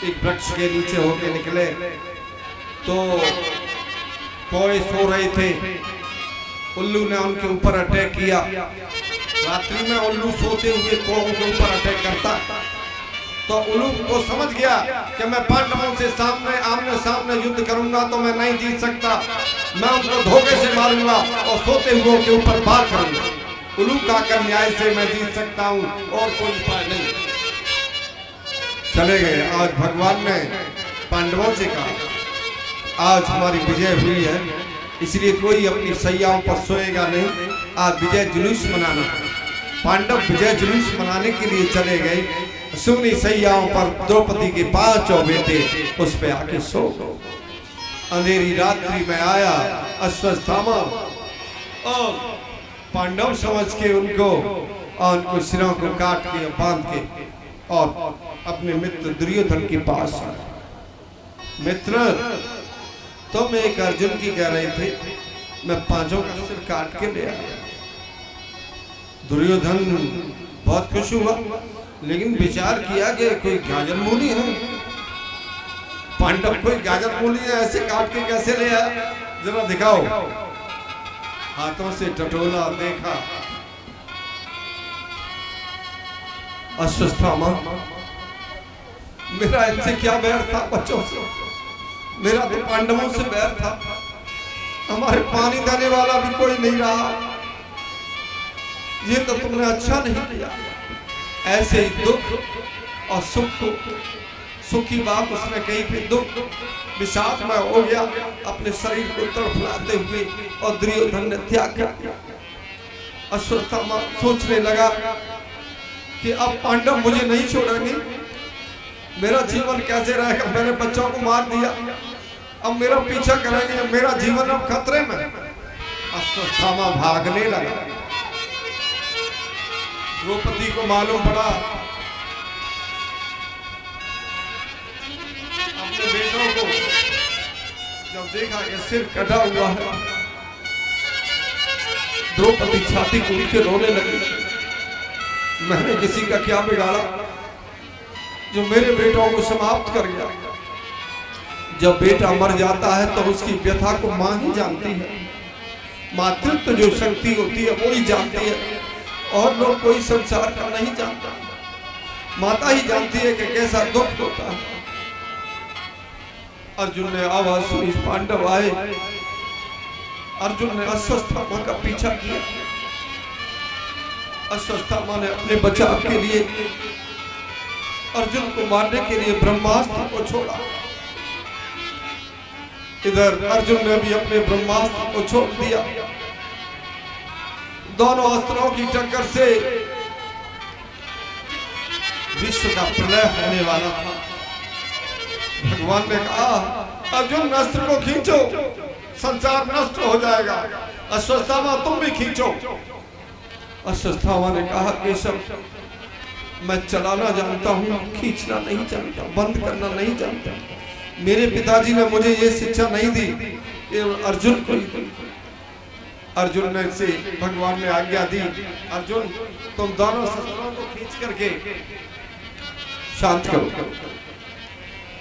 एक वृक्ष के नीचे होके निकले तो कोई सो रहे थे, उल्लू ने उनके ऊपर अटैक किया। रात्रि में उल्लू सोते हुए कौओं के ऊपर अटैक करता, तो उल्लू को समझ गया कि मैं पांडवों से सामने आमने सामने युद्ध करूंगा तो मैं नहीं जीत सकता, मैं उनको धोखे से मारूंगा और सोते हुए के ऊपर वार करूंगा। उल्लू का कर न्याय से मैं जीत सकता हूं और कोई उपाय नहीं। चले गए। आज भगवान ने पांडवों से कहा आज हमारी विजय हुई है, इसलिए कोई अपनी सैयाओं पर सोएगा नहीं, आज विजय जुलूस मनाना। पांडव विजय जुलूस मनाने के लिए चले गए। सुनी सैयाओं पर द्रौपदी के 5 बेटे उस पे आके सो गए। अंधेरी रात्रि में आया अश्वत्थामा और पांडव समझ के उनको सिरों को काट के बांध के और अपने मित्र दुर्योधन के पास आया। मित्र तुम एक अर्जुन की कह रहे थे, मैं 5 का सिर काट के ले आया। दुर्योधन बहुत खुश हुआ, लेकिन विचार किया कि कोई गाजर मूली है, पांडव कोई गाजर मूली है, ऐसे काट के कैसे ले आया, जरा दिखाओ। हाथों से टटोला, देखा अश्वत्थामा मेरा इनसे क्या बैर था, बच्चों से मेरा तो पांडवों से बैर था, हमारे पानी देने वाला भी कोई नहीं रहा, ये तो तुमने अच्छा नहीं किया। ऐसे ही दुख और सुख की बात उसने कही, फिर दुख विषाद में हो गया, अपने शरीर को तड़फलाते हुए और दुर्योधन ने त्याग कर दिया। अश्वत्थामा सोचने लगा कि अब पांडव मुझे नहीं छोड़ेंगे, मेरा जीवन कैसे रहेगा, मैंने बच्चों को मार दिया, अब मेरा पीछा करेंगे, मेरा जीवन अब खतरे में। अश्वत्थामा भागने लगा। द्रौपदी को मालूम पड़ा, अपने बेटों को जब देखा कि सिर कटा हुआ है, द्रौपदी छाती कूट के रोने लगी। मैंने किसी का क्या बिगाड़ा जो मेरे बेटों को समाप्त कर गया। जब बेटा मर जाता है तो उसकी व्यथा को मां ही जानती है, मातृत्व जो शक्ति होती है वो ही जानती है, और लोग कोई संसार का नहीं जानता, माता ही जानती है कि कैसा दुख होता है। अर्जुन ने आवाज सुनी, पांडव आए। अर्जुन ने अश्वत्थामा का पीछा किया। अश्वत्थामा ने अपने बचाव के लिए अर्जुन को मारने के लिए ब्रह्मास्त्र को छोड़ा। इधर अर्जुन ने भी अपने ब्रह्मास्त्र को छोड़ दिया। दोनों अस्त्रों की टक्कर से विश्व का प्रलय होने वाला था। भगवान ने कहा अर्जुन अस्त्र को खींचो, संसार नष्ट हो जाएगा, अश्वत्थामा तुम भी खींचो। अश्वत्थामा ने कहा केशव मैं चलाना जानता हूँ, खींचना नहीं जानता, बंद करना नहीं जानता। मेरे पिताजी ने मुझे ये शिक्षा नहीं दी कि अर्जुन को। अर्जुन ने से भगवान ने आज्ञा दी, अर्जुन तुम दोनों शस्त्रों को खींच करके शांत करो।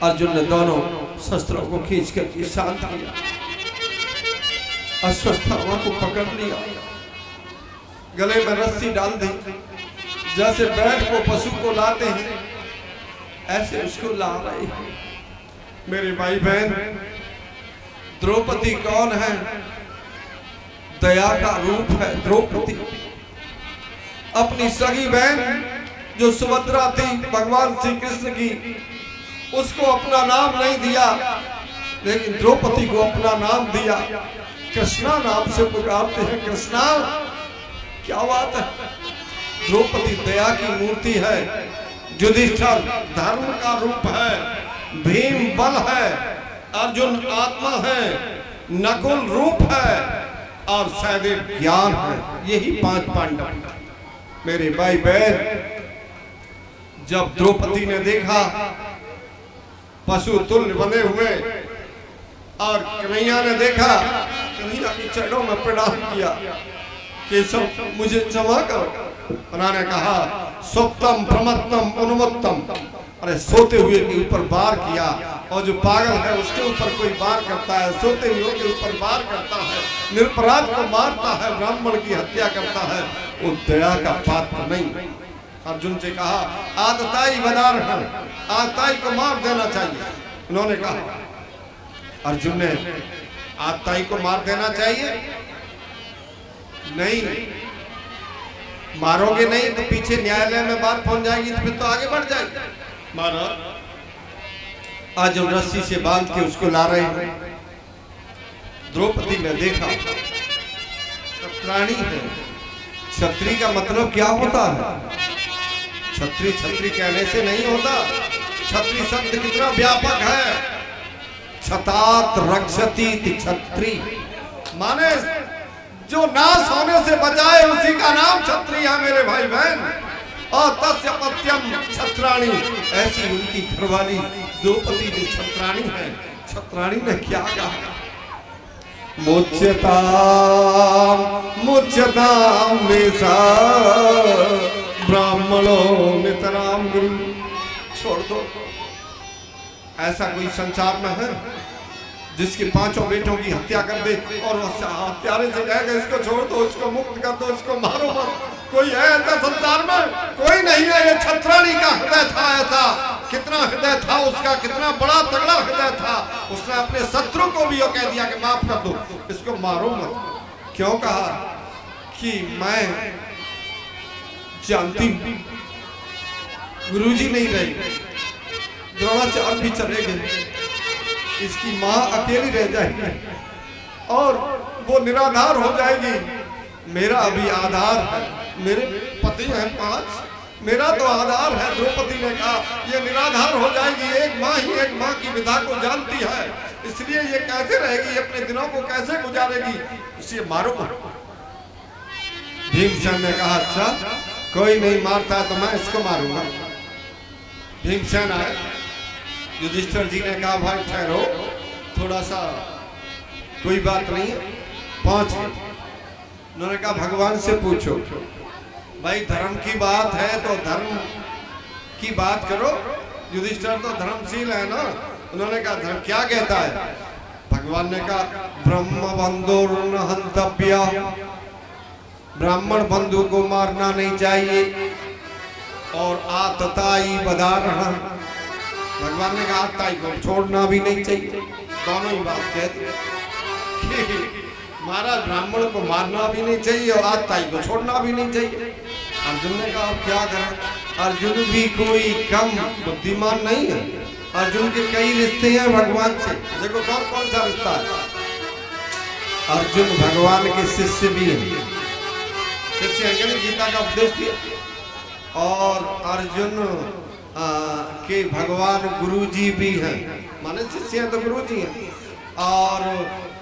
अर्जुन ने दोनों शस्त्रों को खींच करके शांत किया। अश्वत्थामा को पकड़ लिया, गले में रस्सी डाल दी, जैसे बैल को पशु को लाते हैं ऐसे उसको ला रहे हैं। मेरे भाई बहन, द्रौपदी कौन है? दया का रूप है द्रौपदी। अपनी सगी बहन जो सुभद्रा थी भगवान श्री कृष्ण की, उसको अपना नाम नहीं दिया, लेकिन द्रौपदी को अपना नाम दिया। कृष्णा नाम से पुकारते हैं, कृष्णा। क्या बात है! द्रौपदी दया की मूर्ति है, युधिष्ठिर धर्म का रूप है, भीम बल है, अर्जुन आत्मा है, नकुल रूप है और सहदेव ज्ञान है। यही 5 पांडव। मेरे भाई बहन, जब द्रौपदी ने देखा पशु तुल्य बने हुए और कन्हैया ने देखा, कन्हैया के चरणों में प्रणाम किया, केशव मुझे क्षमा करो। उन्होंने कहा सुप्तम प्रमत्तम उन्मत्तम अरे सोते हुए के ऊपर वार किया, और जो पागल है उसके ऊपर कोई वार करता है, सोते हुए के ऊपर वार करता है, निरपराध को मारता है, ब्राह्मण की हत्या करता है, वो दया का पात्र नहीं। अर्जुन से कहा आतताई बदार है, आतताई को मार देना चाहिए। उन्होंने कहा, अर्जुन ने आतताई को मार देना चाहिए? नहीं, मारोगे नहीं तो पीछे न्यायालय में बात पहुंच जाएगी, तो फिर तो आगे बढ़ जाएगी। महाराज आज हम रस्सी से बांध के उसको ला रहे हैं। द्रौपदी ने देखा क्षत्राणी है। क्षत्रिय का मतलब क्या होता है? क्षत्रिय क्षत्रिय कहने से नहीं होता। क्षत्रिय शब्द कितना व्यापक है। क्षतात रक्षति क्षत्रिय, माने जो नाश होने से बचाए उसी का नाम क्षत्रिय है मेरे भाई बहन। और तस्य पत्यम क्षत्राणी, ऐसी उनकी घरवाली द्रौपदी जो क्षत्राणी है। क्षत्राणी ने क्या कहा? मुच्यताम मुच्यताम मेसा ब्राह्मणो नितराम गुरु। छोड़ दो, ऐसा कोई संसार में है जिसके 5 बेटों की हत्या कर दे और हत्यारे से कहेगा इसको छोड़ दो, इसको मुक्त कर दो, इसको मारो मत? कोई है ऐसा संसार में? कोई नहीं है। ये क्षत्राणी का हृदय था ऐसा। कितना हृदय था उसका, कितना बड़ा तगड़ा हृदय था। उसने अपने शत्रु को भी ये कह दिया कि माफ कर दो, इसको मारो मत। क्यों कहा? कि मैं जानती हूं गुरुजी नहीं रही, द्रोणाचार्य भी चले गए, इसकी माँ अकेली रह जाएगी और वो निराधार हो जाएगी। मेरा अभी आधार है, मेरे पति हैं 5, मेरा तो आधार है। द्रौपदी ने कहा ये निराधार हो जाएगी। एक माँ ही एक माँ की विधा को जानती है, इसलिए ये कैसे रहेगी, अपने दिनों को कैसे गुजारेगी, इसे मारो मारो। भीमसेन ने कहा अच्छा कोई नहीं मारता तो मैं इसको मारूंगा। भीमसेन आए, युधिष्ठिर जी ने कहा भाई ठहरो, थोड़ा सा कोई बात नहीं है। 5 उन्होंने कहा भगवान से पूछो। भाई धर्म की बात है तो धर्म की बात करो। युधिष्ठिर तो धर्मशील है ना। उन्होंने कहा धर्म क्या कहता है? भगवान ने कहा ब्रह्म बंधुर न हंतव्य, ब्राह्मण बंधु को मारना नहीं चाहिए, और आतताई बदारह, भगवान ने कहा आतताई को छोड़ना भी नहीं चाहिए। दोनों ही बात कहते कि महाराज ब्राह्मण को मारना भी नहीं चाहिए और आतताई को छोड़ना भी नहीं चाहिए। अर्जुन ने कहा क्या करें? अर्जुन भी कोई कम बुद्धिमान नहीं है। अर्जुन के कई रिश्ते हैं भगवान से। देखो कौन कौन सा रिश्ता है। अर्जुन भगवान के शिष्य भी हैं, शिष्य हैं, गीता का उपदेश दिया। और अर्जुन के भगवान गुरुजी भी हैं, माने शिष्य हैं तो गुरुजी हैं। और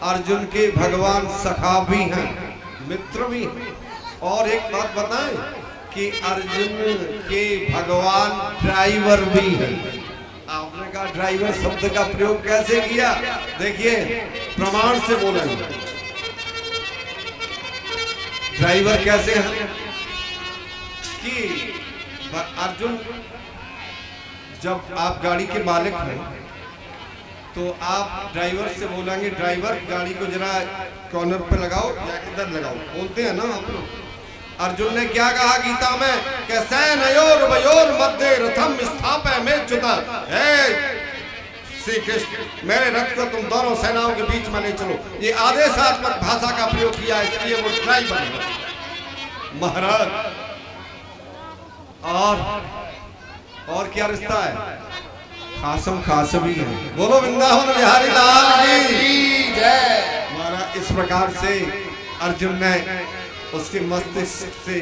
अर्जुन के भगवान सखा भी हैं, मित्र भी हैं। और एक बात बताएं कि अर्जुन के भगवान ड्राइवर भी हैं। आपने कहा ड्राइवर शब्द का प्रयोग कैसे किया? देखिए प्रमाण से बोलेंगे। ड्राइवर कैसे हैं कि अर्जुन, जब आप गाड़ी के मालिक हैं तो आप ड्राइवर से बोलेंगे ड्राइवर गाड़ी को जरा कॉर्नर पे लगाओ या इधर लगाओ, बोलते हैं ना आप लोग। अर्जुन ने क्या कहा गीता में कि सैनयोर वयोर मध्य रथम स्थापय में च्युता। श्री कृष्ण मेरे रथ को तुम दोनों सेनाओं के बीच में ले चलो। ये आदेशात्मक भाषा का प्रयोग किया, इसलिए वो ड्राइवर है महाराज। और क्या रिश्ता है? खासम खास भी है। बोलो वृंदावन बिहारी लाल की जय। महाराज इस प्रकार से अर्जुन ने उसके मस्तिष्क से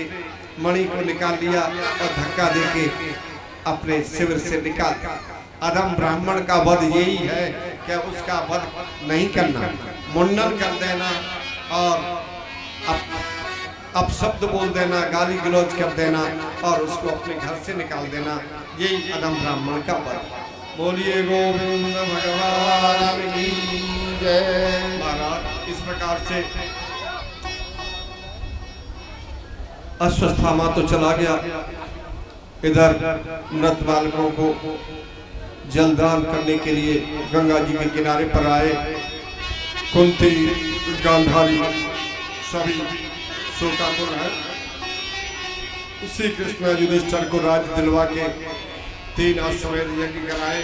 मणि को निकाल लिया और धक्का देके अपने शिविर से निकाल। अधम ब्राह्मण का वध यही है कि उसका वध नहीं करना, मुंडन कर देना और अपशब्द बोल देना, गाली गलौज कर देना और उसको अपने घर से निकाल देना, यही अधम ब्राह्मण का वध। बोलिए गोविंद भगवान की जय। महाराज इस प्रकार से अश्वत्थामा तो चला गया, इधर मृत बालकों को जलदान करने के लिए गंगा जी के किनारे पर आए। कुंती, गांधारी सभी शोकाकुल है। श्री कृष्ण युधिष्ठिर को राज दिलवा के 3 अश्वमेध यज्ञ कराए।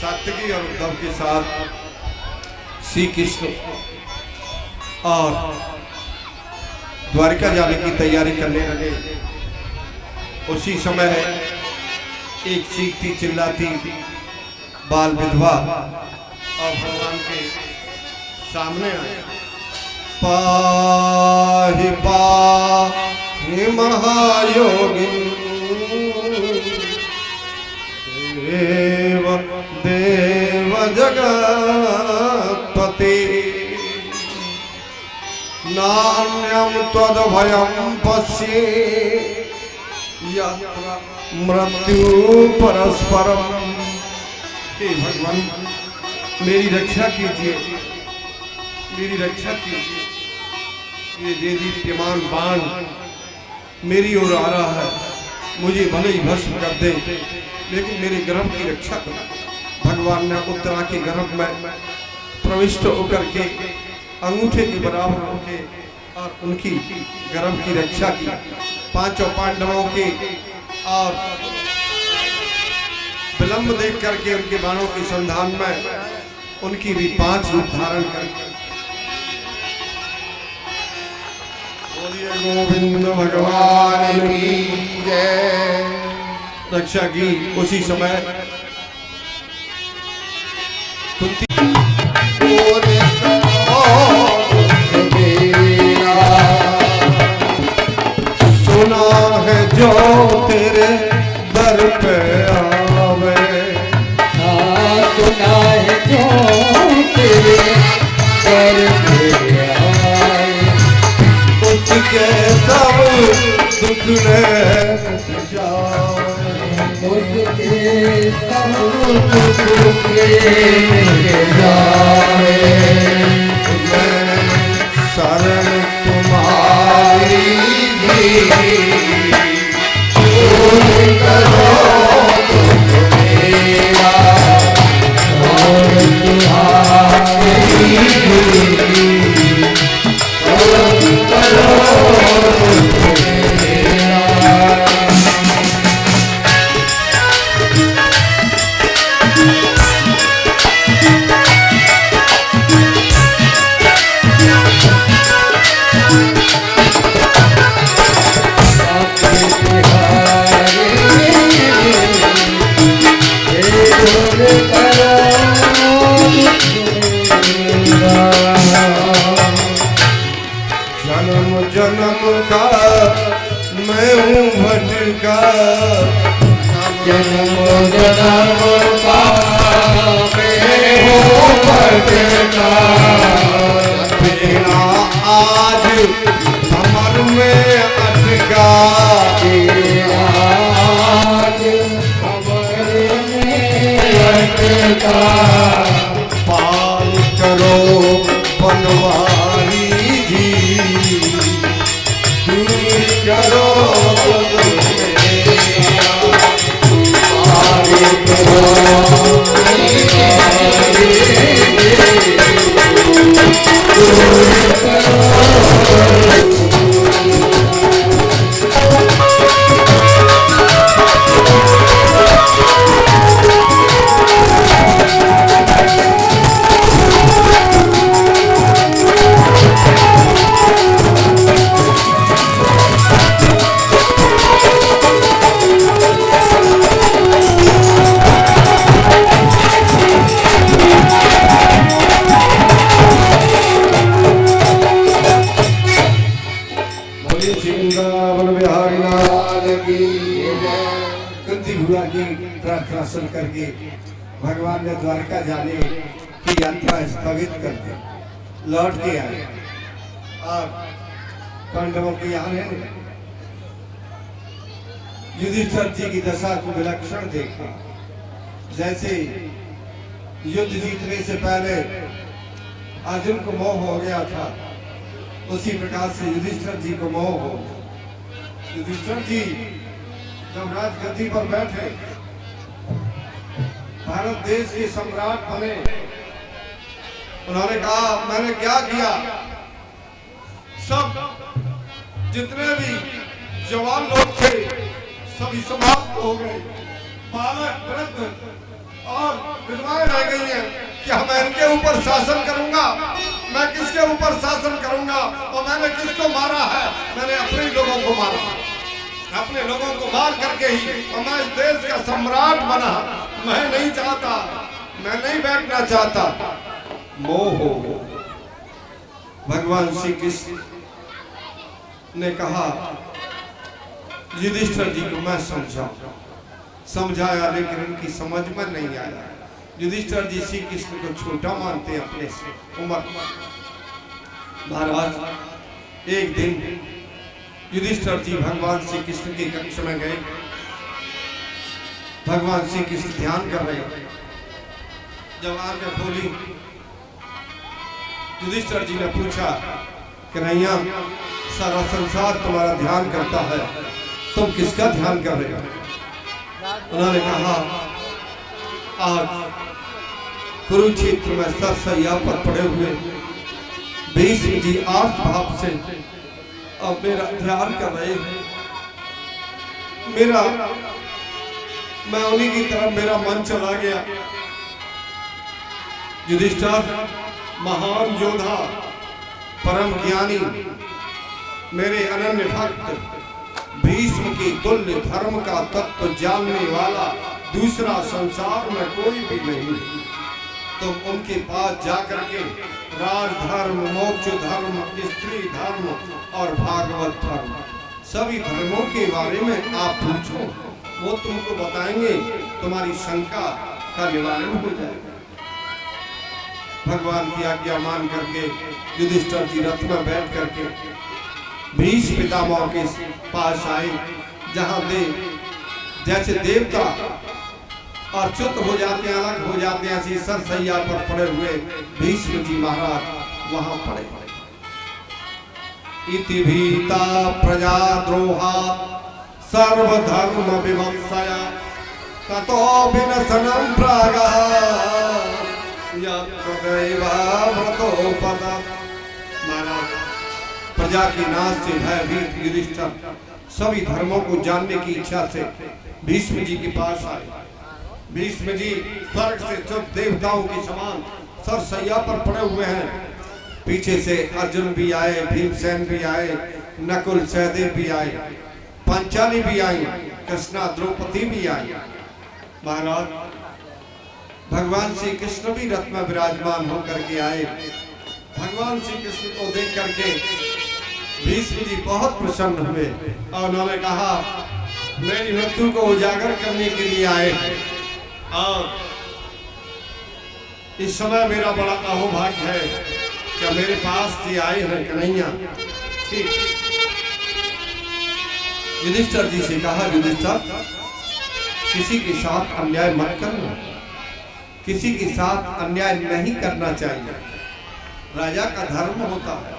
सात्विकी और उद्धव के साथ श्री कृष्ण और द्वारिका जाने की तैयारी करने लगे। उसी समय एक चीखती चिल्लाती बाल विधवा और भगवान के सामने आए। पाहि पाहि महायोगिन देव देव जगत्पते नान्यं त्वदभयं पश्ये यत्र मृत्यु परस्परम। हे भगवान, मेरी रक्षा कीजिए, मेरी रक्षा कीजिए। ये दीप्यमान बाण मेरी ओर आ रहा है, मुझे भले ही भस्म कर दे, लेकिन मेरे गर्भ की रक्षा करो। भगवान ने उत्तरा के गर्भ में प्रविष्ट होकर के अंगूठे के बराबर होके और उनकी गर्भ की रक्षा की। 5 पांडवों के और विलंब देख करके उनके बाणों के संधान में उनकी भी 5 रूप धारण करके बोलिए गोविंद भगवान की जय। रक्षा की। उसी समय कुंती सुना है जो तेरे दर पे आवे, सुना है जो तेरे दर पे आए, उसके सब दुख ले जाए, उसके सब दुख ले जाए। मैं शरण तुम्हारी करो मेरा और तुम्हारी जन्म जन्म का मैं हूँ भटका, जन्म जन्म का मैं हूँ भटका, बिना आज कमर में अटका, आज कमर में अटका। पाल करो बनवारी जी, दूर करो प्रार्थना सुन करके भगवान ने द्वारका जाने की यात्रा स्थगित कर दी, लौट के आए और पांडवों के आने युधिष्ठिर जी की दशा को विलक्षण देखा। जैसे युद्ध जीतने से पहले अर्जुन को मोह हो गया था, उसी प्रकार से युधिष्ठिर जी को मोह हो गया। युधिष्ठिर जी जब राजगद्दी पर बैठे, भारत देश के सम्राट बने, उन्होंने कहा मैंने क्या किया, सब जितने भी जवान लोग थे सभी समाप्त हो गए, बालक वृद्ध और विधवाएं रह गई हैं। क्या मैं इनके ऊपर शासन करूंगा? मैं किसके ऊपर शासन करूंगा? और मैंने किसको मारा है? मैंने अपने लोगों को मारा, अपने लोगों को मार करके ही और मैं इस देश का सम्राट बना। मैं नहीं चाहता, मैं नहीं बैठना चाहता। मोह हो। भगवान श्री कृष्ण ने कहा युधिष्ठिर जी को मैं समझाया लेकिन उनकी समझ में नहीं आया। युधिष्ठिर जी श्री कृष्ण को छोटा मानते हैं अपने से उम्र। महाराज एक दिन युधिष्ठिर जी भगवान श्री कृष्ण के कक्ष में गए। भगवान श्री कृष्ण ध्यान कर रहे। जब आकर बोली, युधिष्ठिर जी ने पूछा कन्हैया सारा संसार तुम्हारा ध्यान करता है, तुम किसका ध्यान कर रहे हो? उन्होंने कहा आज कुरुक्षेत्र में सरसैया पर पड़े हुए भीष्म जी आर्त भाव से अब मेरा ध्यान कर रहे हैं। मैं उन्हीं की तरफ मेरा मन चला गया। युधिष्ठिर महान योद्धा, परम ज्ञानी, मेरे अनन्य भक्त, भीष्म की तुल्य धर्म का तत्व जानने वाला दूसरा संसार में कोई भी नहीं। तुम उनके पास जाकर के राजधर्म, मोक्ष धर्म, स्त्री धर्म और भागवत धर्म सभी धर्मों के बारे में आप पूछो, वो तुमको बताएंगे, तुम्हारी शंका का निवारण हो जाएगा। भगवान की आज्ञा मान करके युधिष्ठिर जी रथ में बैठ करके भीष्म पितामह के पास आए, जहां जैसे देवता अच्युत हो जाते हैं, अलग हो जाते हैं, ऐसी सरसैया पर पड़े हुए भीष्म जी महाराज वहां पड़े। इति भीता प्रजाद्रोहा सर्वधर्म विवत्सया ततो विनशनं प्रागः यत्र दैवाव्रतोपतः। महाराज प्रजा के नाश से भयभीत युधिष्ठिर सभी धर्मों को जानने की इच्छा से भीष्म जी के पास आए। भीष्म जी स्वर्ग से चुप देवताओं के समान सरसैया पर पड़े हुए हैं। पीछे से अर्जुन भी आए, भीमसेन भी आए, नकुल सहदेव भी आए, पांचाली भी आई, कृष्णा द्रौपदी भी आई। महाराज भगवान श्री कृष्ण भी रथ में विराजमान होकर के आए। भगवान श्री कृष्ण को देख करके भीष्म जी बहुत प्रसन्न हुए और उन्होंने कहा मेरी मृत्यु को उजागर करने के लिए आए और इस समय मेरा बड़ा अहोभाग्य है कि मेरे पास जी आए हैं कन्हैया। ठीक। युधिष्ठिर जी से कहा युधिष्ठिर किसी के साथ अन्याय मत करना, किसी के साथ अन्याय नहीं करना चाहिए। राजा का धर्म होता है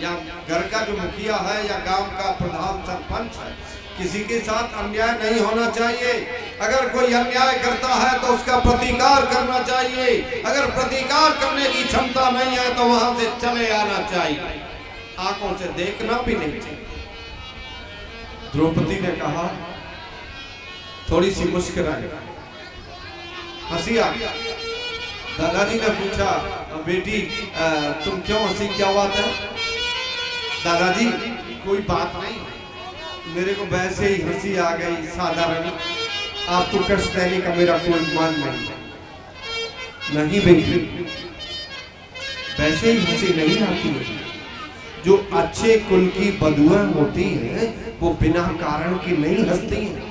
या घर का जो मुखिया है या गांव का प्रधान सरपंच है, किसी के साथ अन्याय नहीं होना चाहिए। अगर कोई अन्याय करता है तो उसका प्रतिकार करना चाहिए। अगर प्रतिकार करने की क्षमता नहीं है तो वहां से चले आना चाहिए, आंखों से देखना भी नहीं चाहिए। द्रौपदी ने कहा, थोड़ी सी मुस्कुराई, हंसी आ गई। दादाजी ने पूछा बेटी तुम क्यों हंसी, क्या बात है? दादाजी कोई बात नहीं, मेरे को वैसे ही हंसी आ गई साधारण, आपको कष्ट देने का मेरा कोई मान नहीं बेटी, वैसे ही हंसी नहीं आती है। जो अच्छे कुल की बदुआ होती है वो बिना कारण की नहीं हंसती है,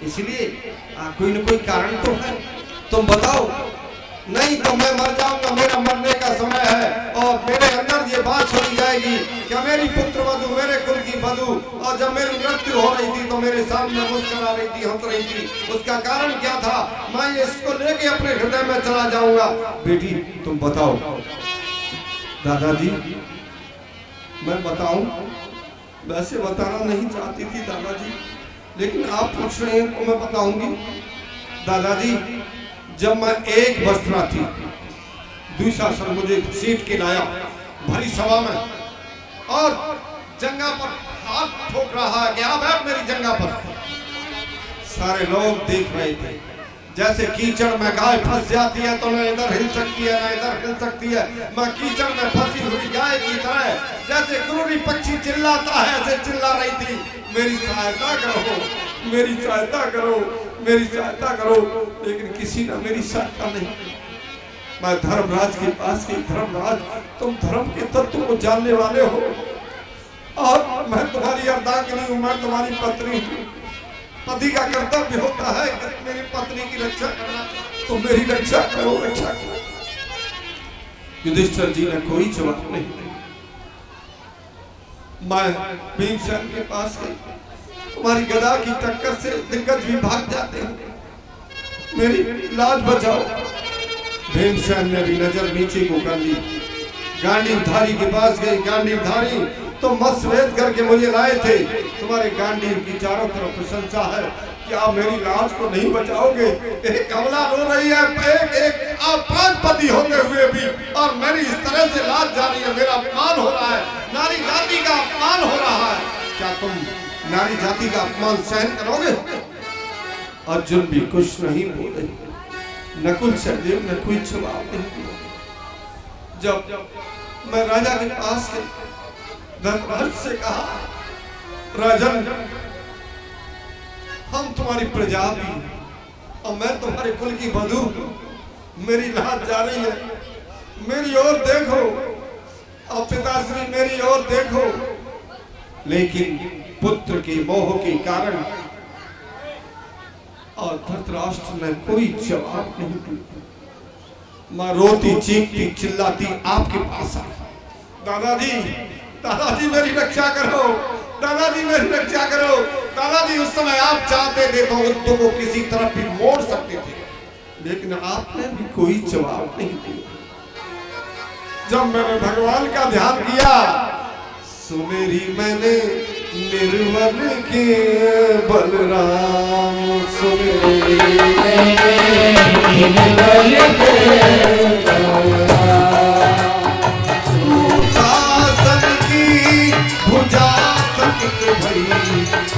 इसलिए कोई न कोई कारण तो है। तुम बताओ, नहीं तो मैं मर जाऊंगा, मेरा मरने का समय है और मेरे अंदर ये बात सुनी जाएगी कि मेरी पुत्र वधू, मेरे कुल की वधू, और जब मेरी मृत्यु हो रही थी तो मेरे सामने मुस्कुरा रही थी, हंस रही थी, उसका कारण क्या था? मैं इसको लेके अपने हृदय में चला जाऊंगा। बेटी तुम बताओ। दादाजी मैं बताऊं? वैसे बताना नहीं चाहती थी दादाजी, लेकिन आप पूछ रहे हैं तो मैं बताऊंगी। दादाजी, जब मैं एक वर्षा थी, दुशासन मुझे सीट के लाया भरी सभा में और जंगा पर हाथ ठोक रहा है कि आप बैठ मेरी जंगा पर। सारे लोग देख रहे थे, जैसे कीचड़ में गाय फंस जाती है तो न इधर हिल सकती है न इधर हिल सकती है। मैं कीचड़ में फंसी हुई गाय की तरह जैसे गुरूरी पक्षी चिल्लाता है ऐसे चिल्ला रही थी, मेरी सहायता करो, मेरी सहायता करो, मेरी सहायता करो। लेकिन किसी ने मेरी सहायता नहीं। मैं धर्मराज के पास गई। धर्मराज, तुम धर्म के तत्व को जानने वाले हो और मैं तुम्हारी अर्धांगिनी हूं, मैं तुम्हारी पत्नी हूं। पति का कर्तव्य होता है कि मेरी पत्नी की रक्षा करना, तो मेरी रक्षा करो, रक्षा करो। युधिष्ठिर जी ने कोई जवाब नहीं दिया। मैं भीमसेन के पास गई। तुम्हारी गदा की टक्कर से दिग्गज भी भाग जाते हैं, मेरी लाज बचाओ। भीमसेन ने भी नजर नीचे को कर ली। गांडीवधारी के पास गई। गांडीवधारी तो मत्स्यवेद करके मुझे लाए थे। तुम्हारे गांडीव की चारों तरफ प्रशंसा है कि आप मेरी लाज को नहीं बचाओगे। एक कमला रो रही है, एक आप 5 पति होते हुए भी, और मेरी इस तरह से लाज जा रही है। मेरा अपमान हो रहा है, नारी जाति का अपमान हो रहा है। क्या तुम नारी जाति का अपमान सहन करोगे? अर्जुन भी कुछ नहीं बोले। नकुल सहदेव ने कोई जवाब नहीं दिया। जब मैं राजा के पास गई, धर्मराज से कहा, राजन, हम तुम्हारी प्रजा भी और मैं तुम्हारे कुल की वधू, मेरी लाज जा रही है, मेरी ओर देखो, और पिताश्री मेरी ओर देखो। लेकिन पुत्र के मोह के कारण और धृतराष्ट्र ने कोई जवाब नहीं दिया। मां रोती चीखती चिल्लाती आपके पास आई, दादाजी, दादाजी मेरी रक्षा करो, दादाजी मेरी रक्षा करो। दादाजी, उस समय आप चाहते थे तो युद्ध को किसी तरफ भी मोड़ सकते थे, लेकिन आपने भी कोई जवाब नहीं दिया। जब मैंने भगवान का ध्यान किया, सुमेरी मैंने निर्बल के बलराम, सुमेरी मैंने निर्बल के शासन की भुजा तक भई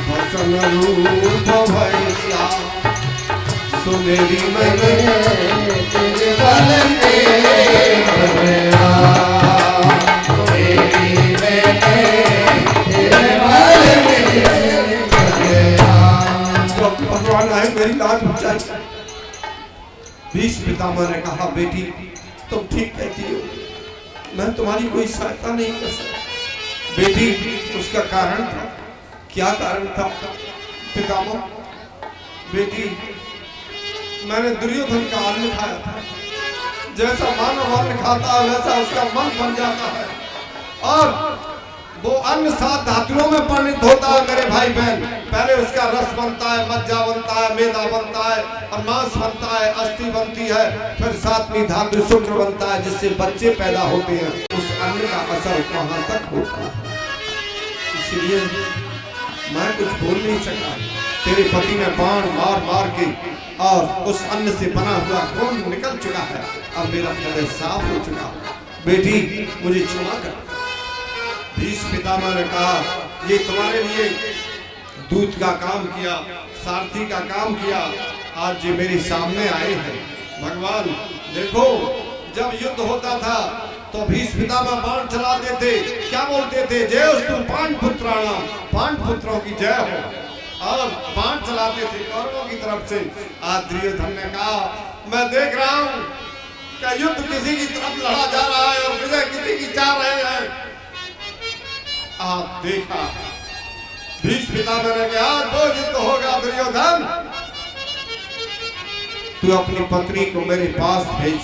भसन रूप भैसा, सुमेरी मैंने निर्बल के बलराम, सुमेरी मैंने भगवान आए मेरी लाज बचाई। भीष्म पितामह ने कहा, बेटी तुम ठीक कहती हो, मैं तुम्हारी कोई सहायता नहीं कर सकता। बेटी, उसका कारण था। क्या कारण था पितामह? बेटी, मैंने दुर्योधन का अन्न खाया था। जैसा मानव अन्न खाता है वैसा उसका मन बन जाता है, और वो अन्न 7 धातुओं में परिणत होता है मेरे भाई बहन। पहले उसका रस बनता है, मज्जा बनता है, मेदा बनता है, और मांस बनता है, अस्थि बनती है, फिर 7वीं धातु शुक्र बनता है, जिससे बच्चे पैदा होते हैं। उस अन्न का असर वहां तक होता है। इसलिए मैं कुछ बोल नहीं सका। तेरे पति ने बाण मार मार के और उस अन्न से बना हुआ खून निकल चुका है, अब मेरा हृदय साफ हो चुका। बेटी, मुझे क्षमा कर। भीष्म पितामह ने कहा, ये तुम्हारे लिए दूत का काम किया, सारथी का काम किया, आज ये मेरे सामने आए हैं। भगवान देखो, जब युद्ध होता था तो भीष्म पितामह बाण चलाते थे, क्या बोलते थे? जयोस्तु पांडुपुत्राणाम, पांडुपुत्रों की जय हो, और बाण चलाते थे कौरवों की तरफ से। आज दुर्योधन ने कहा, मैं देख रहा हूं कि युद्ध किसी की तरफ लड़ा जा रहा है और विजय किसी की चाह रहे हैं। आप देखा, भीष्म पितामह ने कहा, वो युद्ध होगा दुर्योधन, तू अपनी पत्नी को मेरे पास भेज,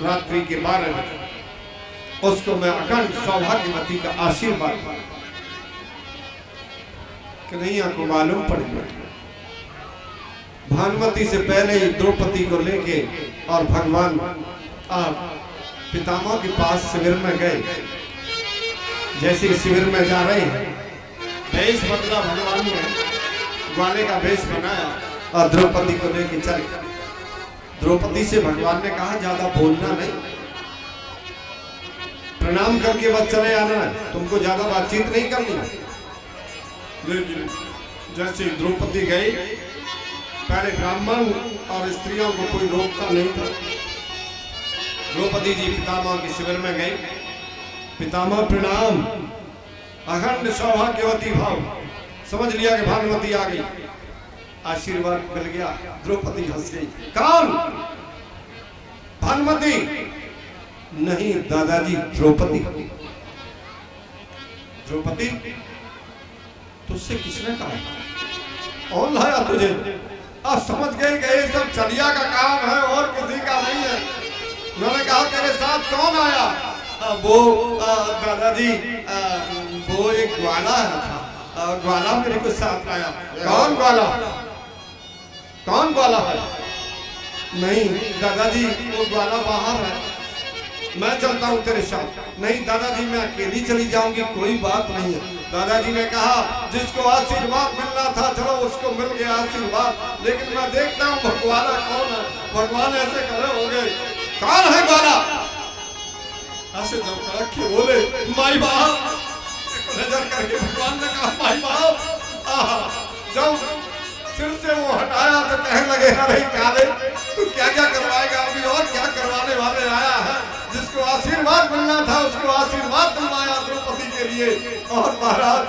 रात्रि के 12 बजे उसको मैं अखंड सौभाग्यवती का आशीर्वाद कन्हैया को मालूम पड़ गया। भानुमति से पहले ही द्रौपदी को लेके और भगवान पितामह के पास शिविर में गए। जैसे शिविर में जा रहे हैं, भेष बदला भगवान ने, ग्वाले का वेश बनाया और द्रौपदी को लेके चले। द्रौपदी से भगवान ने कहा ज्यादा बोलना नहीं, प्रणाम करके बस चले आना है, तुमको ज्यादा बातचीत नहीं करनी। लेकिन जैसे द्रौपदी गई, पहले ब्राह्मण और स्त्रियों को कोई रोकता नहीं था। द्रौपदी जी पितामह के शिविर में गई। पितामह प्रणाम, अखंड सौभाग्यवती भाव, समझ लिया कि भानुमति आ गई, आशीर्वाद मिल गया। द्रौपदी हंस गई। कौन? भानुमति? नहीं दादाजी, द्रौपदी। द्रौपदी? तुझसे किसने कहा? कौन लाया तुझे? अब समझ गए कि ये सब चलिया का काम है और किसी का नहीं है। उन्होंने कहा तेरे साथ कौन आया? वो दादाजी वो एक ग्वाला था, ग्वाला मेरे को साथ आया। कौन ग्वाला? कौन ग्वाला है? नहीं दादाजी, वो ग्वाला बाहर है, मैं चलता हूँ तेरे साथ। नहीं दादाजी, मैं अकेली चली जाऊंगी, कोई बात नहीं है। दादाजी ने कहा जिसको आशीर्वाद मिलना था चलो उसको मिल गया आशीर्वाद, लेकिन मैं देखता हूँ भगवाना कौन है। भगवान ऐसे खड़े हो गए। कौन है ग्वाला? ऐसे जब रखे बोले माई बाप, नजर करके भगवान ने कहा माई बाप। जब सिर से वो हटाया तो कहने लगे अरे काले तू क्या क्या करवाएगा अभी, और क्या करवाने वाले आया है? जिसको आशीर्वाद मिलना था उसको आशीर्वाद दिलवाया द्रौपदी के लिए। और महाराज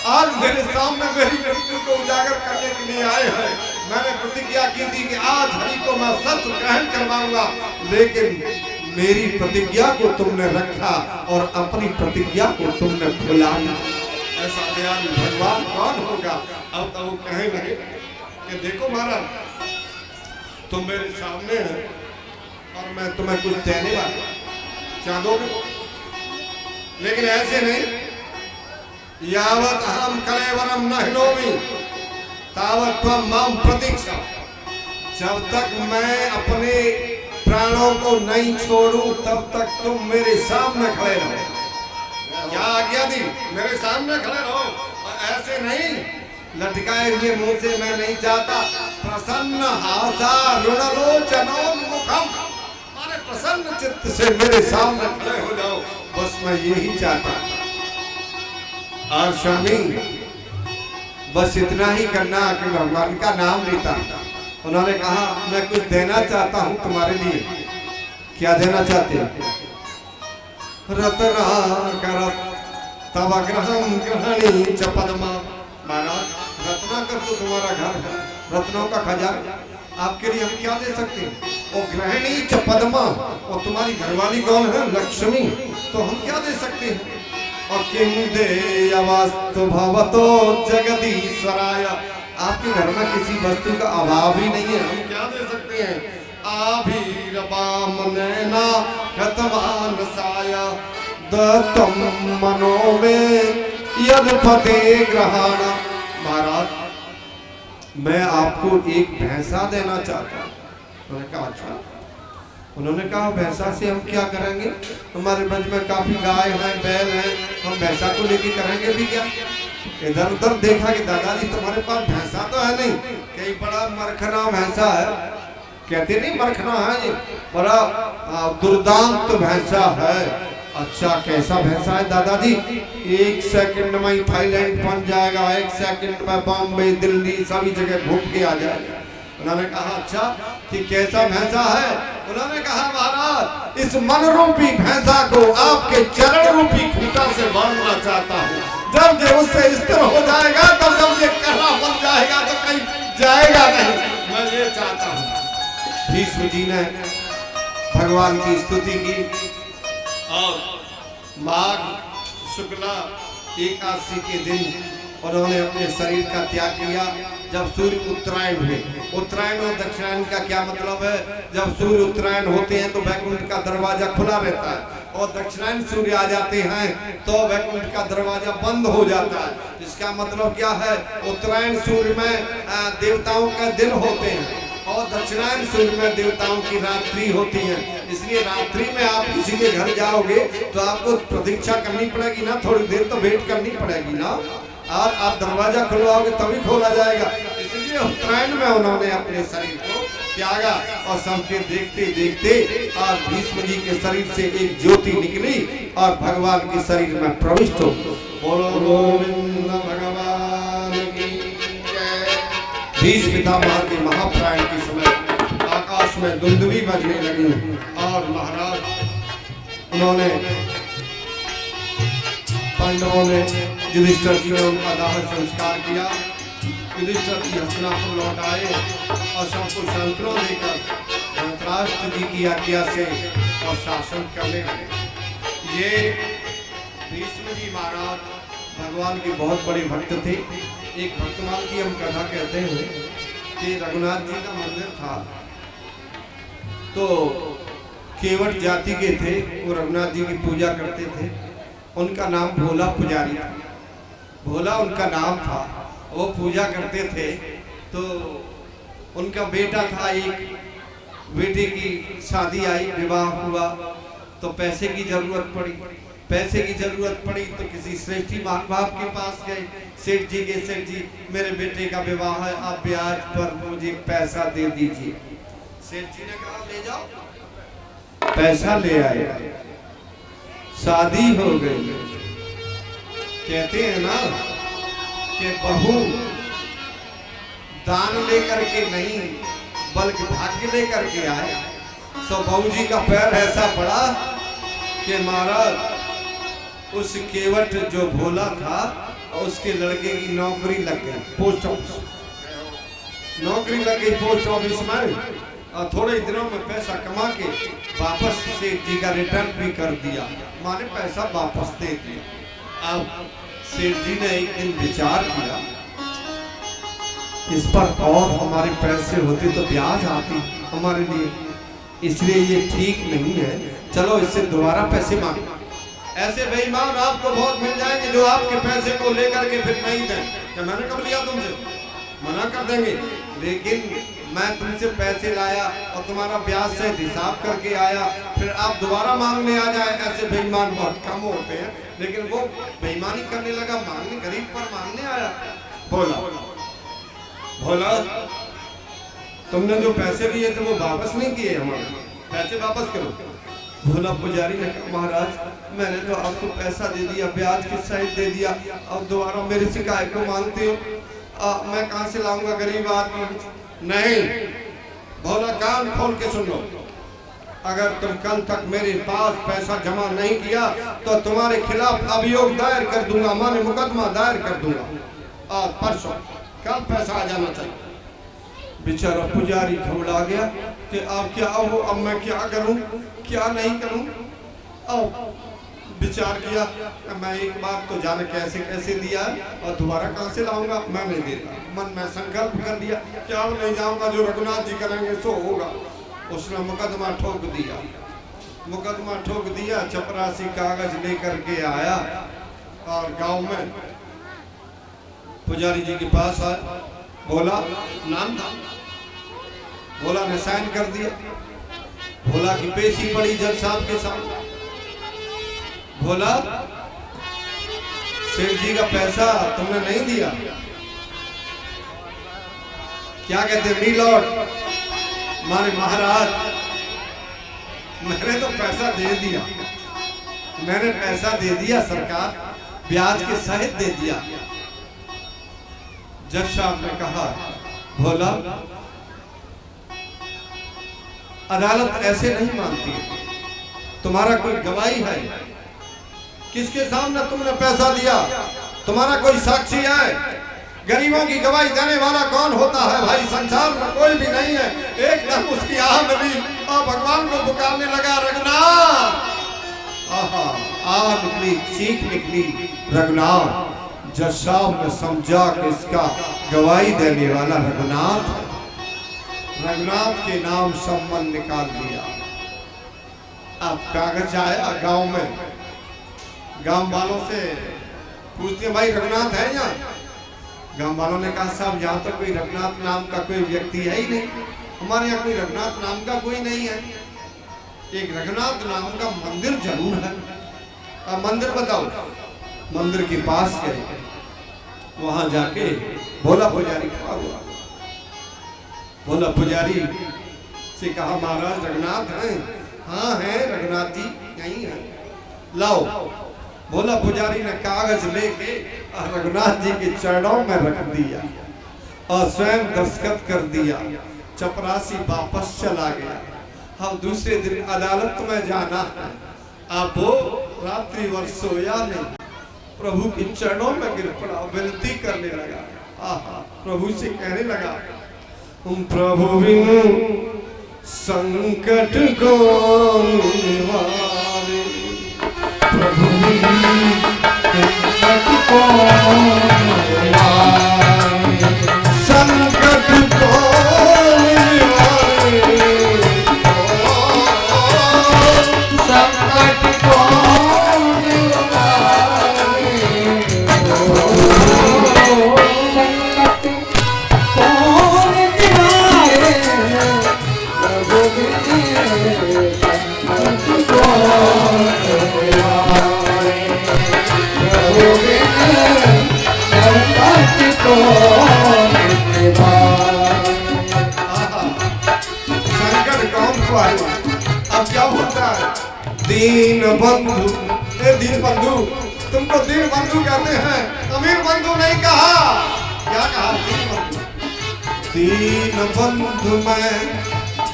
आज मेरे सामने मेरी मृत्यु को उजागर करने के लिए आए हैं। मैंने प्रतिज्ञा की थी कि आज हरि को मैं सत्य ग्रहण करवाऊंगा, लेकिन मेरी प्रतिज्ञा को तुमने रखा और अपनी प्रतिज्ञा को तुमने भुला दिया। ऐसा दयालु भगवान कौन होगा? अब तो वो कहे लगे कि देखो महाराज तुम मेरे सामने है और मैं तुम्हें कुछ देने वाला, क्या दोगे? लेकिन ऐसे नहीं, यावत अहम कलेवरम न हिनोमि तावत त्वं मां प्रतीक्षा। जब तक मैं अपने प्राणों को नहीं छोड़ूं तब तक तुम मेरे सामने खड़े रहो। क्या आज्ञा दी? मेरे सामने खड़े रहो। और ऐसे नहीं लटकाए हुए मुंह से मैं नहीं चाहता। प्रसन्न हासा ऋणलोचनोन्मुखम, मारे प्रसन्न चित्त से मेरे सामने खड़े हो जाओ, बस मैं यही चाहता। और स्वामी बस इतना ही करना कि भगवान का नाम लेता। उन्होंने कहा मैं कुछ देना चाहता हूँ तुम्हारे लिए। क्या देना चाहते हैं? रत्नाकर तव ग्रहम ग्रहणी च पद्मा। महाराज रत्नाकर तो तुम्हारा घर है, रत्नों का खजाना, आपके लिए हम क्या दे सकते हैं? वो ग्रहणी च पद्मा, और तुम्हारी घरवाली कौन है? लक्ष्मी। तो हम क्या दे सकते हैं? और किम देयवास्तु भवतो जगदीश्वराय, आपके घर में किसी वस्तु का अभाव ही नहीं है, हम क्या दे सकते हैं? आभीरवाम नैना कृतवानसाय दत्तम मनो में यदपते ग्रहण। महाराज मैं आपको एक भैंसा देना चाहता हूँ। उन्होंने कहा अच्छा। उन्होंने कहा भैंसा से हम क्या करेंगे? हमारे ब्रज में काफी गाय हैं, बैल हैं, हम भैंसा को लेके करेंगे भी क्या? इधर उधर देखा कि दादाजी तुम्हारे पास भैंसा तो है नहीं, कई बड़ा मरखना भैंसा है। कहते नहीं मरखना है, ये बड़ा दुर्दांत भैंसा है। अच्छा कैसा भैंसा है दादाजी? 1 सेकंड में ही थाईलैंड पहुंच जाएगा, 1 सेकंड में बॉम्बे दिल्ली सभी जगह घूम के आ जाएगा। उन्होंने कहा अच्छा कि कैसा भैंसा है? उन्होंने कहा महाराज इस मन रूपी भैंसा को आपके चरण रूपी खूंटा से बांधना चाहता हूँ। जब ये उससे स्थिर हो जाएगा तब जब ये कड़ा बन जाएगा तो कहीं जाएगा नहीं, मैं ये चाहता हूँ। भीष्म जी ने भगवान की स्तुति की और माघ शुक्ला एकादशी के दिन उन्होंने अपने शरीर का त्याग किया। जब सूर्य उत्तरायण हुए, उत्तरायण और दक्षिणायन का क्या मतलब है? जब सूर्य उत्तरायण होते हैं तो वैकुंठ का दरवाजा खुला रहता है, और दक्षिणायन सूर्य आ जाते हैं तो वैकुंठ का दरवाजा बंद हो जाता है। इसका मतलब क्या है? उत्तरायण सूर्य में देवताओं का दिन होते हैं और दक्षिणायन सूर्य में देवताओं की रात्रि होती है। इसलिए रात्रि में आप किसी के घर जाओगे तो आपको प्रतीक्षा करनी पड़ेगी ना, थोड़ी देर तो वेट करनी पड़ेगी ना। और आप दरवाजा खुलवाओगे तभी खोला जाएगा। इसलिए उत्तरायण में उन्होंने अपने शरीर को त्यागा और सबके देखते देखते और भीष्म जी के शरीर से एक ज्योति निकली और भगवान के शरीर में प्रविष्ट हो। बोलो गोविंद भगवान की जय। भीष्म पितामह के महाप्राण के समय आकाश में दुंदुभी बजने लगी और महाराज उन्होंने पांडवों ने युधिष्ठिर जी ने उनका दाह संस्कार किया। युधिष्ठिर जी हस्तिनापुर लौट आए और सबको सांत्वना देकर धृतराष्ट्र जी की आज्ञा से और शासन करने लगे। ये भीष्म जी महाराज भगवान के बहुत बड़े भक्त थे। एक भक्तमाल की हम कथा कहते हैं कि रघुनाथ जी का मंदिर था, तो केवट जाति के थे, वो रघुनाथ जी की पूजा करते थे। उनका नाम भोला पुजारी था, भोला उनका नाम था। वो पूजा करते थे तो उनका बेटा था, एक बेटे की शादी आई, विवाह हुआ तो पैसे की जरूरत पड़ी। पैसे की जरूरत पड़ी तो किसी श्रेष्ठी महानुभाव के पास गए। सेठ जी के सेठ जी मेरे बेटे का विवाह है, आप ब्याज पर मुझे पैसा दे दीजिए। सेठ जी ने कहा ले जाओ। पैसा ले आए, शादी हो गई। कहते हैं ना कि बहू दान लेकर के नहीं बल्कि भाग्य लेकर के आए। सो बहू जी का पैर ऐसा पड़ा कि महाराज उस केवट जो भोला था उसके लड़के की नौकरी लग गई, पोस्ट ऑफिस नौकरी लग गई पोस्ट ऑफिस में। और थोड़े दिनों में पैसा कमा के वापस सेठ जी का रिटर्न भी कर दिया, माने पैसा वापस दे दिया। अब सेठ जी ने एक दिन विचार किया, इस पर और हमारे पैसे होते तो ब्याज आती हमारे लिए, इसलिए ये ठीक नहीं है, चलो इससे दोबारा पैसे मांगे। ऐसे बेईमान आपको बहुत मिल जाएंगे जो आपके पैसे को लेकर के फिर नहीं दें। क्या मैंने कब लिया तुमसे? मना कर देंगे। लेकिन मैं तुमसे पैसे लाया और तुम्हारा ब्याज से हिसाब करके आया, फिर आप दोबारा मांगने आ जाए, ऐसे बेईमान बहुत कम होते हैं। लेकिन वो बेईमानी करने लगा, मांगने गरीब पर मांगने आया। बोला भोला तुमने जो पैसे लिए थे वो वापस नहीं किए, हमारे पैसे वापस करो। भोला पुजारी ने कहा महाराज मैंने तो आपको पैसा दे दिया, ब्याज के सहित दे दिया, अब दोबारा मेरे से काहे को मांगते हो? मैं कहां से लाऊंगा, गरीब आदमी। नहीं, भोला कान खोल के सुन लो, अगर तुम कल तक मेरे पास पैसा जमा नहीं किया तो तुम्हारे खिलाफ अभियोग दायर कर दूंगा, माने मुकदमा दायर कर दूंगा। और परसों कल पैसा आ जाना चाहिए। बेचारा पुजारी घबरा गया कि अब क्या हो, अब मैं क्या करूं क्या नहीं करूं। अब विचार किया मैं एक बार तो जाने कैसे कैसे दिया और दोबारा कहां से लाऊंगा, मैं नहीं देता। मन में संकल्प कर लिया कि अब नहीं जाऊंगा, जो रघुनाथ जी करेंगे सो होगा। उसने मुकदमा ठोक दिया, मुकदमा ठोक दिया। चपरासी कागज लेकर के आया और गांव में पुजारी जी के पास आया। भोला नाम था, भोला ने साइन कर दिया। भोला की पेशी पड़ी जज साहब के सामने। भोला सेठ जी का पैसा तुमने नहीं दिया, क्या कहते मीलॉर्ड, माने महाराज मैंने तो पैसा दे दिया, मैंने पैसा दे दिया सरकार, ब्याज के सहित दे दिया। जज साहब ने कहा भोला अदालत ऐसे नहीं मानती, तुम्हारा कोई गवाही है? किसके सामने तुमने पैसा दिया? तुम्हारा कोई साक्षी है? गरीबों की गवाही देने वाला कौन होता है भाई? संसार में कोई भी नहीं है। एकदम उसकी आह मिली और भगवान को पुकारने लगा रघुनाथ। आह निकली, चीख निकली, रघुनाथ। जज साहब ने समझा कि इसका गवाही देने वाला रघुनाथ, रघुनाथ के नाम सम्मन निकाल दिया। अब कागज आया गांव में, गांव वालों से पूछते भाई रघुनाथ है यहाँ? गांव वालों ने कहा साहब यहाँ तो कोई रघुनाथ नाम का कोई व्यक्ति है ही नहीं, हमारे यहाँ कोई रघुनाथ नाम का कोई नहीं है। एक रघुनाथ नाम का मंदिर जरूर है, अब मंदिर बताओ। मंदिर के पास गए, वहां जाके भोला पुजारी खड़ा हुआ। भोला पुजारी से कहा, महाराज रघुनाथ हैं? हाँ है रघुनाथ जी, यही है। लाओ। भोला पुजारी ने कागज लेके रघुनाथ जी के चरणों में रख दिया और स्वयं दस्तखत कर दिया। चपरासी वापस चला गया। हम दूसरे दिन अदालत में जाना है। अब वो रात्रि भर सोया नहीं, प्रभु के चरणों में गिर पड़ा, विनती करने लगा। आहा, प्रभु से कहने लगा, प्रभु बिनु संकट को निवारे, प्रभु संकट को निवारे, संकट को निवारे, संकट को निवारे, संकट को निवारे, प्रभु संकट को निवारे, प्रभु संकट को निवारे। संकट कौन को आया? अब क्या होता है? दीन बंधु, ए दीन बंधु, तुमको दीन बंधु कहते हैं, अमीर बंधु नहीं कहा। क्या कहा? दीन बंधु। दीन बंधु मैं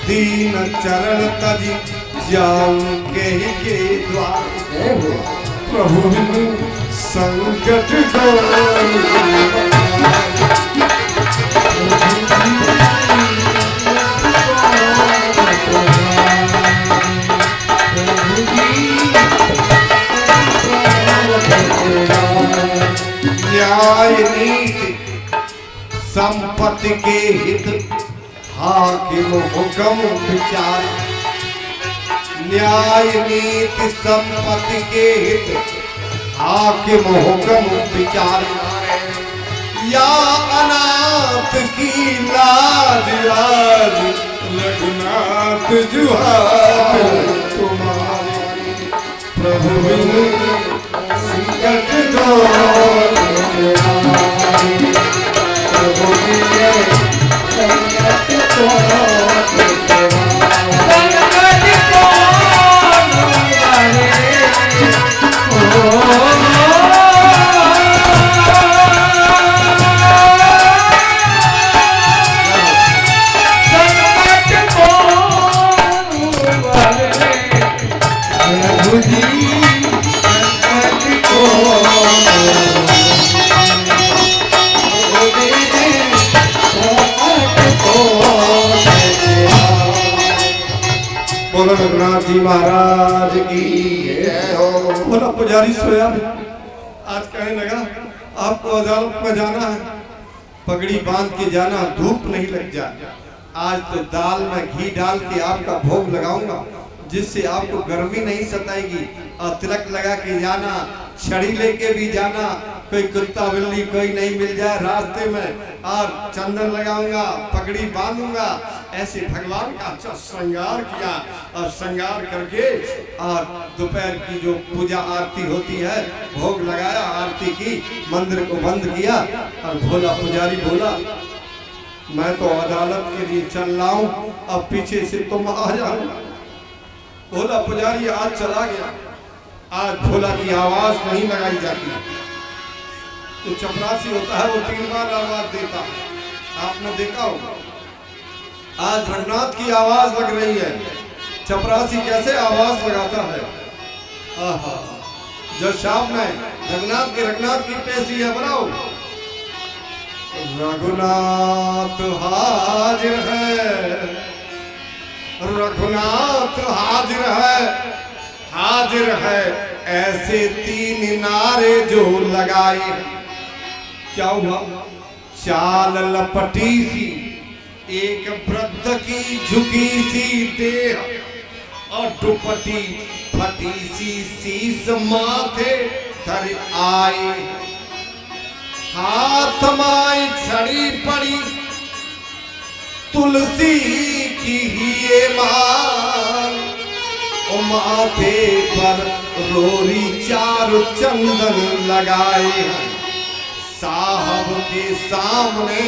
दीन चरण तज जाऊं के द्वार, प्रभु संकट को न्याय नीति संपत्ति के हित हाकिम हुक्म विचार, न्याय नीति संपत्ति के हित हाकिम हुक्म विचार, या अनाथ की लाज आज रघुनाथ जुहार तुम्हारे, प्रभु संकट को निवारे, प्रभु संकट को बोलो रघुनाथ जी महाराज की जय हो। बोला पुजारी सोया। आज कहने लगा, आपको अदालत में जाना है, पगड़ी बांध के जाना, धूप नहीं लग जाए। आज तो दाल में घी डाल के आपका भोग लगाऊंगा, जिससे आपको गर्मी नहीं सताएगी। और तिलक लगा के जाना, छड़ी लेके भी जाना, कोई कुत्ता बिल्ली कोई नहीं मिल जाए रास्ते में। और चंदन लगाऊंगा, पगड़ी बांधूंगा। ऐसे भगवान का अच्छा श्रृंगार किया और श्रृंगार करके और दोपहर की जो पूजा आरती होती है, भोग लगाया, आरती की, मंदिर को बंद किया। और भोला पुजारी बोला, मैं तो अदालत के लिए चल रहा हूं, अब पीछे से तुम आ जाओ। भोला पुजारी आज चला गया। आज भोला की आवाज नहीं लगाई जाती। तो चपरासी होता है, वो 3 बार आवाज देता, आपने देखा होगा। आज रघुनाथ की आवाज लग रही है। चपरासी कैसे आवाज लगाता है? आहा, जो शाम में रघुनाथ की पेशी है, बनाओ। रघुनाथ हाजिर है, रघुनाथ हाजिर है, हाजिर है, ऐसे 3 नारे जो लगाए। क्या हुआ? चाल लपटी सी, एक वृद्ध की झुकी सी देह और दुपट्टी फटी सी शीस माथे धर आई, हाथ माई छड़ी पड़ी तुलसी की ही माल, माथे पर रोरी 4 चंदन लगाए, साहब के सामने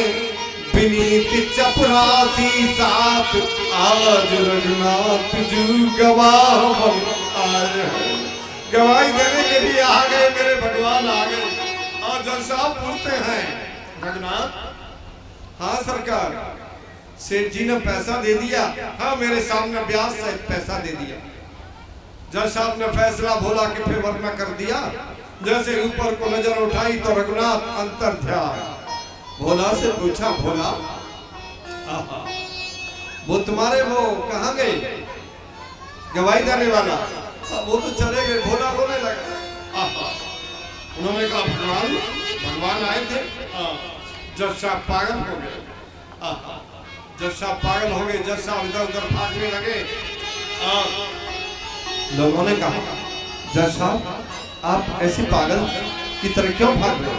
विनीत चपरासी साथ आज रघुनाथ जू गवाह आए हैं। गवाही देने के लिए आ गए, मेरे भगवान आ गए। और जज साहब पूछते हैं, रघुनाथ, हाँ सरकार, सेठ जी ने पैसा दे दिया? हाँ, मेरे सामने ब्याज सहित पैसा दे दिया। जज साहब ने फैसला भोला के फेवर में कर दिया। जैसे ऊपर को नजर उठाई तो रघुनाथ अंतर ध्यान। भोला से पूछा, भोला वो तुम्हारे वो कहाँ गए गवाही देने वाला? वो तो चले गए। भोला रोने लगा। उन्होंने कहा, भगवान आए थे। जज साहब पागल हो गए। जज साहब पागल हो गए। जज साहब इधर उधर भागने लगे। लोगों ने कहा, जज साहब आप ऐसे पागल की तरह क्यों भाग रहे हो?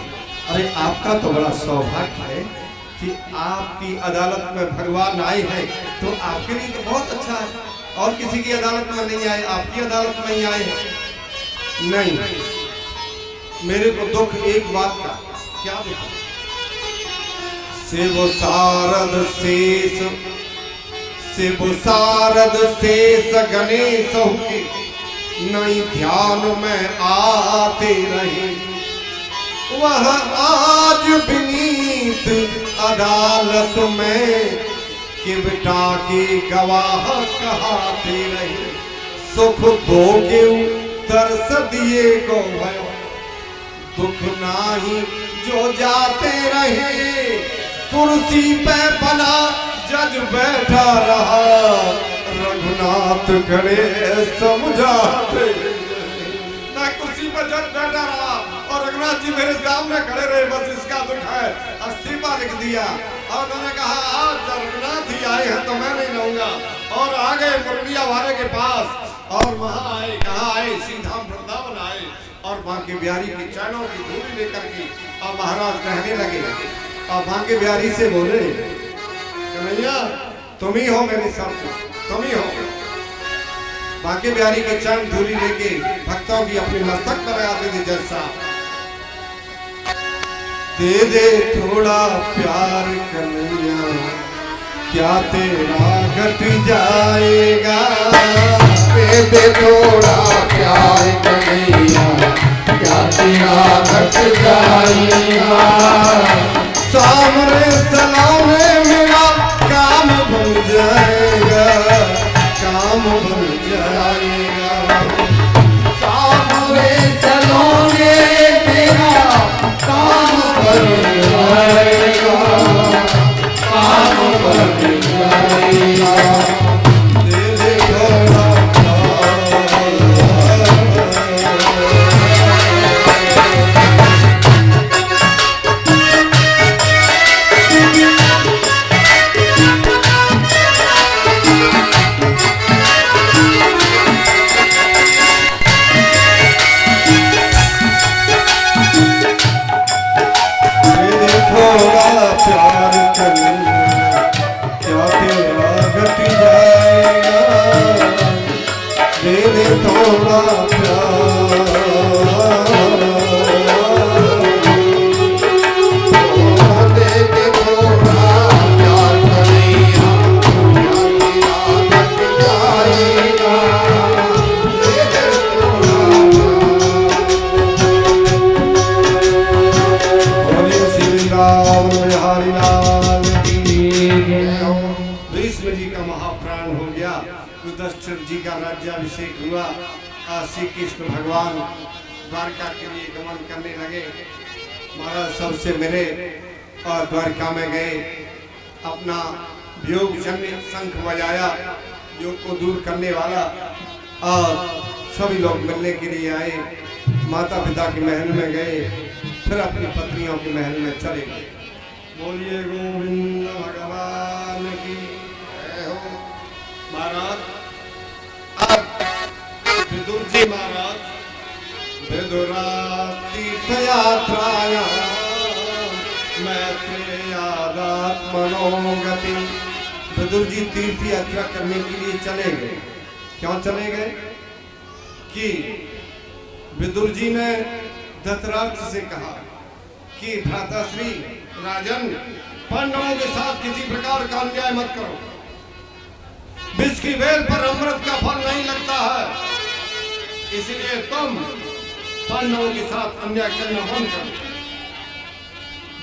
अरे आपका तो बड़ा सौभाग्य है कि आपकी अदालत में भगवान आए हैं, तो आपके लिए तो बहुत अच्छा है। और किसी की अदालत में नहीं आए, आपकी अदालत में ही आए हैं। नहीं, मेरे को दुख एक बात का। क्या दुख? शिव सारद शेष गणेश के नहीं ध्यान में आते रहे, वह आज विनीत अदालत में किबटा के गवाह कहते रहे। सुख भोगे तरस दिए को भयो, दुख नाही जो जाते रहे। कुर्सी पे बना जज बैठा रहा, रघुनाथ खड़े समझाते। मैं कुर्सी पर जज बैठा रहा और रघुनाथ जी मेरे सामने खड़े रहे। बस इसका दुख है। इस्तीफा लिख दिया और उन्होंने कहा, आज रघुनाथ ही आए हैं तो मैं नहीं रहूंगा। और आ गए मुरलिया वाले के पास और वहां आए। कहाँ आए? सीधा वृंदावन आए और बांके बिहारी के चरणों की धूल लेकर के और महाराज कहने लगे। और बांके बिहारी से बोले, कन्हैया तुम ही हो मेरे सब कुछ, तुम ही हो। बांके बिहारी के चरण धूली लेके भक्तों की अपने मस्तक पर लगाते थे। जज साहब, दे दे थोड़ा प्यार कन्हैया, क्या तेरा घट जाएगा? दे दे थोड़ा प्यार कन्हैया, क्या तेरा घट जाएगा? सामने सलामे मेरा काम बन जाएगा, काम बन जाएगा। सामने सलोगे तेरा काम बन जाएगा, काम बन जाएगा। दे दे थोड़ा प्यार करूं, क्या तेरा घट जाएगा? दे दे थोड़ा प्यार, दे दे थोड़ा प्यार कन्हैया, क्या तेरा घट जाएगा? दे दे थोड़ा बोलिए श्री राम बिहारी लाल की जय। भीष्म जी का महाप्राण हो गया। युधिष्ठिर जी का राज्याभिषेक हुआ। श्री कृष्ण भगवान द्वारका के लिए गमन करने लगे। महाराज सबसे मिले और द्वारका में गए। अपना वियोग जन्य शंख बजाया, योग को दूर करने वाला, और सभी लोग मिलने के लिए आए। माता पिता के महल में गए, फिर अपनी पत्नियों के महल में चले गए। बोलिए गोविंद भगवान की जय हो। महाराज, अब विदुर जी महाराज विदुरा तीर्थ यात्राया मैत्रेयादात्मनोगति। विदुर जी तीर्थ यात्रा करने के लिए चले गए। क्यों चले गए? कि विदुर जी ने धृतराष्ट्र से कहा कि भ्राताश्री राजन, पांडवों के साथ किसी प्रकार का अन्याय मत करो। विष की बेल पर अमृत का फल नहीं लगता है, इसलिए तुम पांडवों के साथ अन्याय करना बंद करो।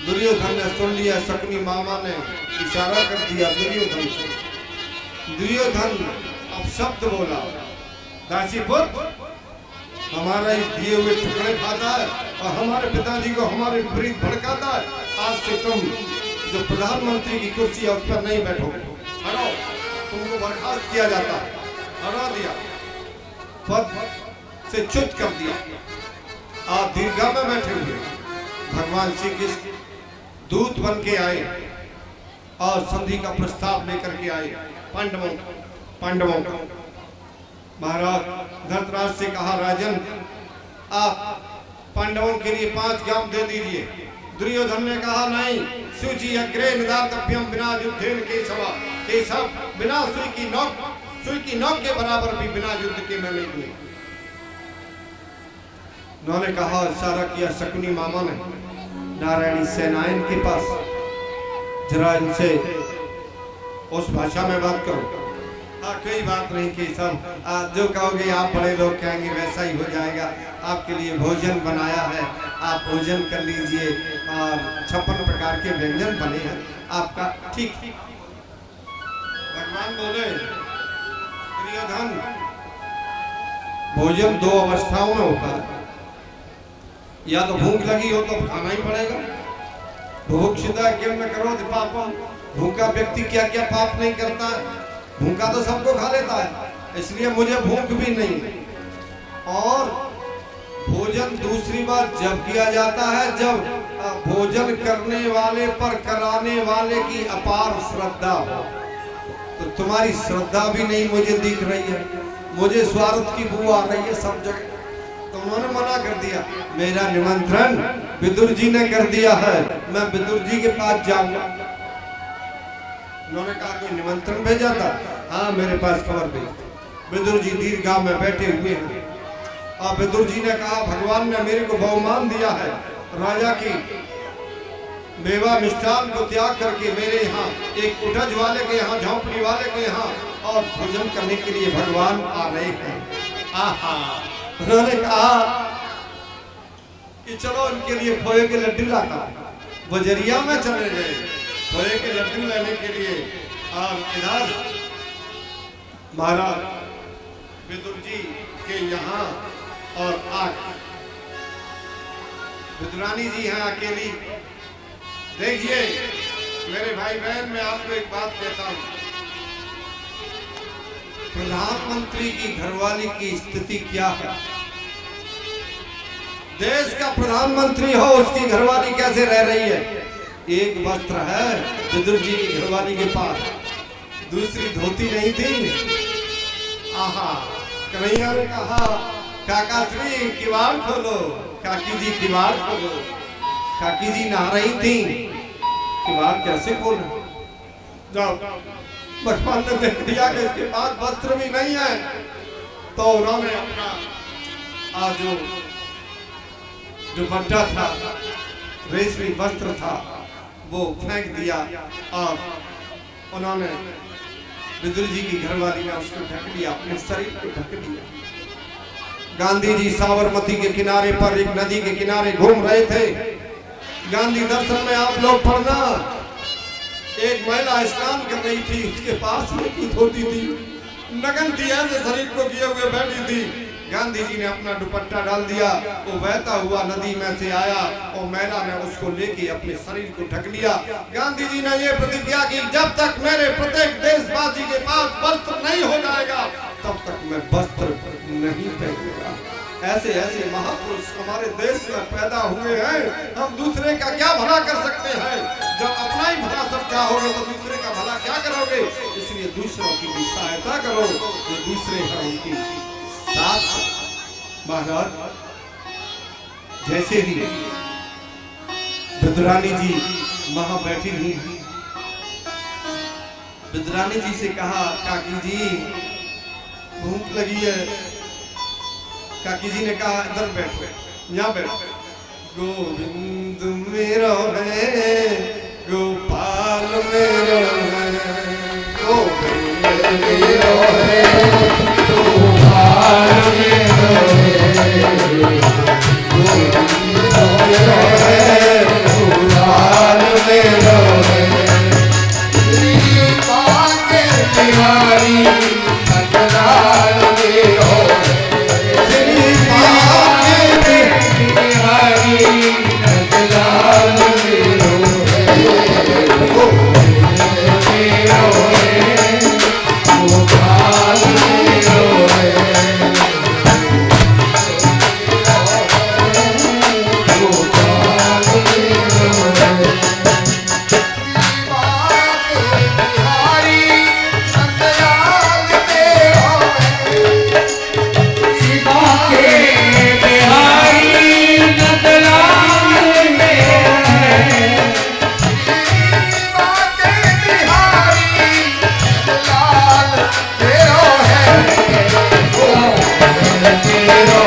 दुर्योधन ने सुन लिया, शकुनी मामा ने इशारा कर दिया दुर्योधन से। दुर्योधन अब शब्द बोला, दासीपुत्र, हमारा इस दिए हुए टुकड़े खाता है और हमारे पिताजी को हमारे विपरीत भड़काता है। आज से तुम जो प्रधानमंत्री की कुर्सी है उस पर नहीं बैठोगे, हटो, तुमको बर्खास्त किया जाता है। हटा दिया, पद से च्युत कर दिया। आप दीर्घा में बैठे हुए भगवान श्री कृष्ण दूत बन के आए और संधि का प्रस्ताव लेकर के आए पांडवों को। महाराज धृतराष्ट्र से कहा, राजन, आप पांडवों के लिए 5 गांव दे दीजिए। दुर्योधन ने कहा, नहीं, सूची अग्रे निदातभ्यम बिना युद्धेन केशव, बिना सुई की नोक के बराबर भी बिना युद्ध के मैं नहीं दूंगा। उन्होंने कहा, इशारा किया शकुनी मामा ने नारायणी सेनायन के पास, जरा इनसे उस भाषा में बात करो। कोई बात नहीं कि सब जो कहोगे आप बड़े लोग कहेंगे वैसा ही हो जाएगा। आपके लिए भोजन बनाया है, आप भोजन कर लीजिए और 56 प्रकार के व्यंजन बने हैं आपका। ठीक। भगवान बोले, दुर्योधन, भोजन 2 अवस्थाओं में होता है, या तो भूख लगी हो तो खाना ही पड़ेगा। भूक्षिता किम न करो पापम, भूखा व्यक्ति क्या क्या पाप नहीं करता है। भूखा तो सबको खा लेता है, इसलिए मुझे भूख भी नहीं। और भोजन दूसरी बात जब किया जाता है जब भोजन करने वाले पर कराने वाले की अपार श्रद्धा हो। तो तुम्हारी श्रद्धा भी नहीं मुझे दिख रही है, मुझे स्वार्थ की बू आ रही है सब जगह। तो उन्होंने मना कर दिया, मेरा निमंत्रण विदुर जी ने कर दिया है, मैं विदुर जी के पास जाऊंगा। उन्होंने कहा, कोई निमंत्रण भेजा था? हाँ, मेरे पास खबर भेज। विदुर जी दीर्घा में बैठे हुए हैं और विदुर जी ने कहा, भगवान ने मेरे को बहुमान दिया है, राजा की मेवा मिष्ठान को त्याग करके मेरे यहाँ एक उठज वाले के यहाँ, झोंपड़ी वाले के यहाँ और भोजन करने के लिए भगवान आ रहे हैं। आहा, उन्होंने कहा कि चलो इनके लिए खोए के लड्डू लाता। बजरिया में चले गए खोए के लड्डू लेने के लिए। और इधर महाराज विदुर जी के यहाँ और विदुरानी जी हैं अकेली। देखिए मेरे भाई बहन, मैं आपको एक बात कहता हूँ, प्रधानमंत्री की घरवाली की स्थिति क्या है। देश का प्रधानमंत्री हो, उसकी घरवाली कैसे रह रही है। एक वस्त्र है विदुर जी की घरवाली के पास, दूसरी धोती नहीं थी। आहा, कन्हैया ने कहा, काका श्री किवाड़ खोलो, काकी जी किवाड़ खोलो। काकी जी नहा रही थी, किवाड़ कैसे खोलो। जाओ, भगवान ने देख दिया कि इसके पास वस्त्र भी नहीं है, तो उन्होंने अपना जो बट्टा था, रेशमी वस्त्र था, वो फेंक दिया और उन्होंने विदुर जी की घरवाली ने उसको ढक लिया, अपने शरीर को ढक लिया। गांधी जी साबरमती के किनारे पर एक नदी के किनारे घूम रहे थे। गांधी दर्शन में आप लोग पढ़ना, एक महिला स्नान कर रही थी, उसके पास में की धोती थी, नगन थी, ऐसे शरीर को किए हुए बैठी थी। गांधी जी ने अपना दुपट्टा डाल दिया, वो बहता हुआ नदी में से आया और महिला ने उसको लेके अपने शरीर को ढक लिया। गांधी जी ने ये प्रतिज्ञा की, जब तक मेरे प्रत्येक देशवासी के पास वस्त्र नहीं हो जाएगा तब तक मैं वस्त्र नहीं पहनूंगा। ऐसे ऐसे महापुरुष हमारे देश में पैदा हुए हैं। हम दूसरे का क्या भला कर सकते हैं। जब अपना ही भला सब चाहोगे तो दूसरे का भला क्या करोगे। इसलिए दूसरों की भी सहायता करो, जो दूसरे हैं उनकी साथ। महाराज जैसे ही विदुरानी जी वहां बैठी हुई, विदुरानी जी से कहा, काकी जी भूख लगी है। काकी जी ने कहा, इधर बैठो, यहाँ बैठो। गोविंद मेरो है गोपाल मेरो है गोविंद मेरो है गोपाल मेरो है गोविंद मेरो है गोपाल मेरो है श्री कांके बिहारी नंदलाल मेरो है श्री कांके बिहारी नंदलाल मेरो है गोविंद मेरो है गोपाल मेरो है गोपाल मेरो है बिहारी नंदलाल मेरो है शिवा के बिहारी नंदलाल मेरो है शिवा के बिहारी नंदलाल मेरो है गोपाल मेरो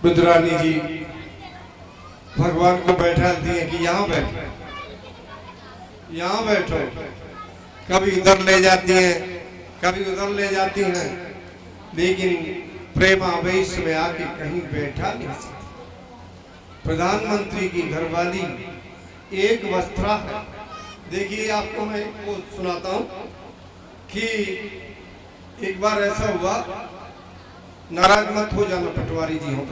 रुद्रानी जी भगवान को बैठा दिए कि यहाँ बैठो, यहाँ बैठो। कभी इधर ले जाती हैं, कभी उधर ले जाती हैं, लेकिन प्रेमावेश में आके कहीं बैठा नहीं सकती। प्रधानमंत्री की घरवाली एक वस्त्रा है। देखिए आपको मैं वो सुनाता हूँ कि एक बार ऐसा हुआ, नाराज मत हो जाना पटवारी जी हो।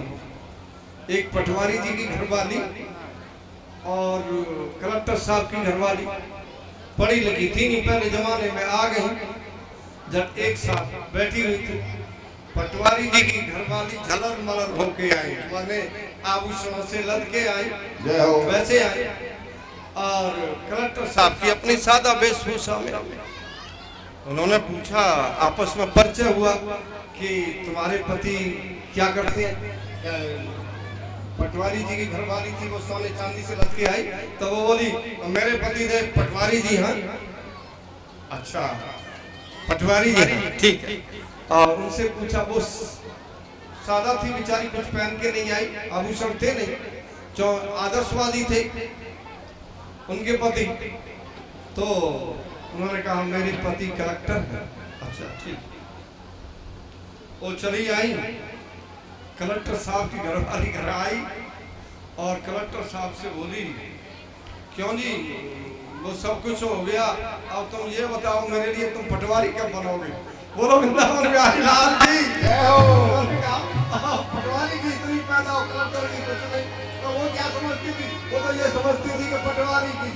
एक पटवारी जी की घरवाली और कलेक्टर साहब की घरवाली पढ़ी लिखी थी नहीं, पहले जमाने में आ गई, जब एक साथ बैठी हुई थी। पटवारी जी की घरवाली झलर मलर होके आई, माने आभूषणों से लद के आई, वैसे आई, और कलेक्टर साहब की अपनी सादा वेशभूषा में। उन्होंने पूछा, आपस में परिचय हुआ कि तुम्हारे पति क्या करते हैं। पटवारी जी की घरवाली थी, वो सोने चांदी से लद के आई, तो वो बोली मेरे पति देव पटवारी जी हैं। अच्छा पटवारी जी हैं, ठीक है। और उनसे पूछा, वो सादा थी बेचारी, कुछ पहन के नहीं आई, आभूषण थे नहीं, जो आदर्शवादी थे उनके पति। तो उन्होंने कहा मेरे पति कलेक्टर है। अच्छा ठीक। वो चली आई, कलेक्टर साहब की घरवाली घर आई और कलेक्टर साहब से बोली, क्यों जी वो सब कुछ हो गया, अब तुम ये बताओ मेरे लिए तुम पटवारी कब बनोगे? बोलो वृंदावन बिहारी लाल की। पटवारी की इतनी पैदा हो, कलेक्टर की कुछ नहीं। तो वो क्या समझती थी? वो तो ये समझती थी कि पटवारी की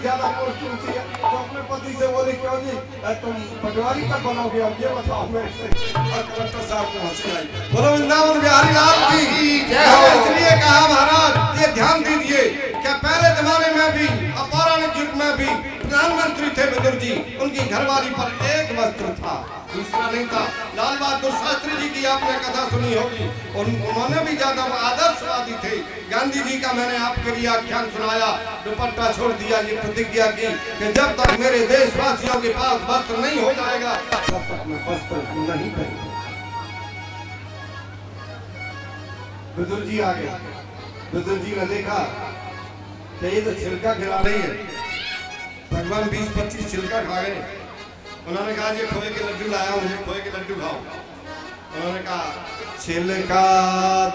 ज्यादा पोस्ट ऊंची है। तो अपने पति से बोली, क्यों जी तुम पटवारी कब बनोगे, अब ये बताओ मेरे से। और कलेक्टर साहब को हंसी आई। बोलो वृंदावन बिहारी लाल की। इसलिए कहा महाराज ये ध्यान दीजिए कि पहले जमाने में भी, पौराणिक युग में भी प्रधानमंत्री थे विदुर जी, उनकी घरवाली पर एक वस्त्र था, दूसरा नहीं था। लाल बहादुर शास्त्री जी की आपने कथा सुनी होगी, उन्होंने भी ज्यादा आदर्शवादी थे। गांधी जी का मैंने आपके लिए आख्यान सुनाया, दुपट्टा छोड़ दिया, ये प्रतिज्ञा की कि जब तक मेरे देशवासियों के पास वस्त्र नहीं हो जाएगा तब तक मैं वस्त्र नहीं पहनूंगा। विदुर जी आ गए। विदुर जी ने देखा कि ये तो छिलका खिला रही है, भगवान 20-25 छिलका खा गए। उन्होंने कहा ये खोए के लड्डू लाया हूँ, मुझे खोए के लड्डू खाओ। उन्होंने कहा छिलका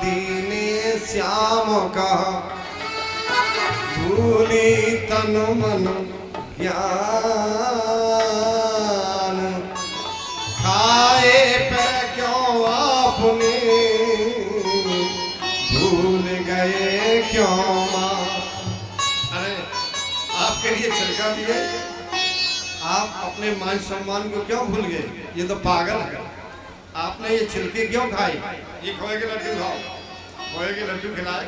दीने श्याम का भूली तन मन ज्ञान, खाए पे क्यों आपने भूल गए क्यों माँ? अरे आपके लिए छिलका दिए, आप अपने मान सम्मान को क्यों भूल गए? ये तो पागल है। आपने ये छिलके क्यों खाए? ये खोए के लड्डू खाओ। खोए के लड्डू खिलाए,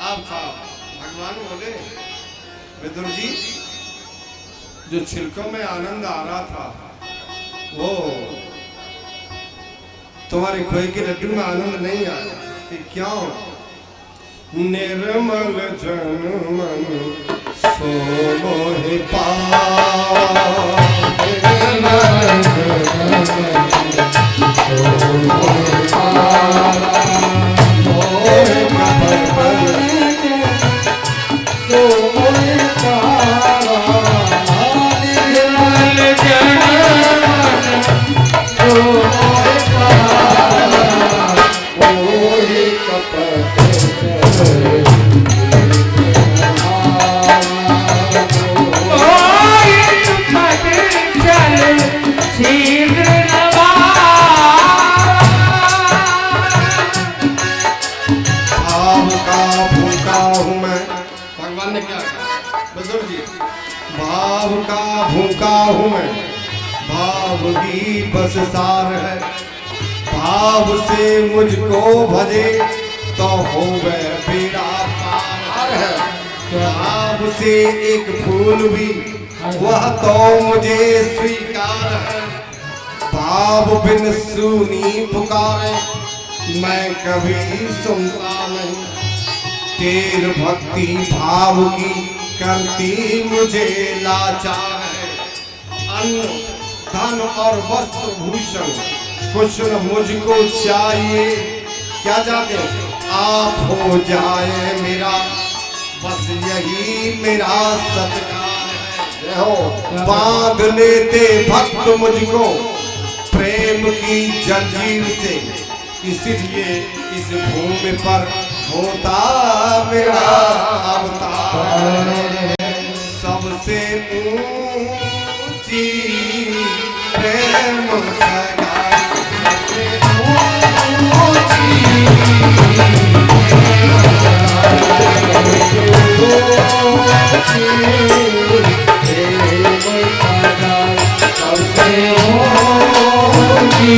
आप खाओ। भगवान बोले विदुर जी जो छिलकों में आनंद आ रहा था वो तुम्हारे खोए के लड्डू में आनंद नहीं आया। कि क्यों? निर्मल जन मन सो मोहि पावै, निर्मल जन मन सो मोहि पावै, मोहि पावै सो मोहि पावै, निर्मल जन मन सो मोहि पावै, मोहि कपट भाव का भूखा हूँ मैं, भाव ही बस सार है। भाव से मुझको भजे तो होवे बेड़ा पार है। भाव से एक फूल भी वह तो मुझे स्वीकार है। भाव बिन सुनी पुकारे मैं कभी सुनता नहीं। तेर भक्ति भाव की करती मुझे लाचार है। अन्न धन और वस्त्र भूषण कुछ न मुझको चाहिए। क्या चाहते? आप हो जाए मेरा, बस यही मेरा सत्कार है। बांध लेते भक्त मुझको प्रेम की जंजीर से, इसलिए इस भूमि पर होता मेरा अवतार। सबसे ऊंची प्रेम सगाई, सबसे ऊंची सबसे ऊंची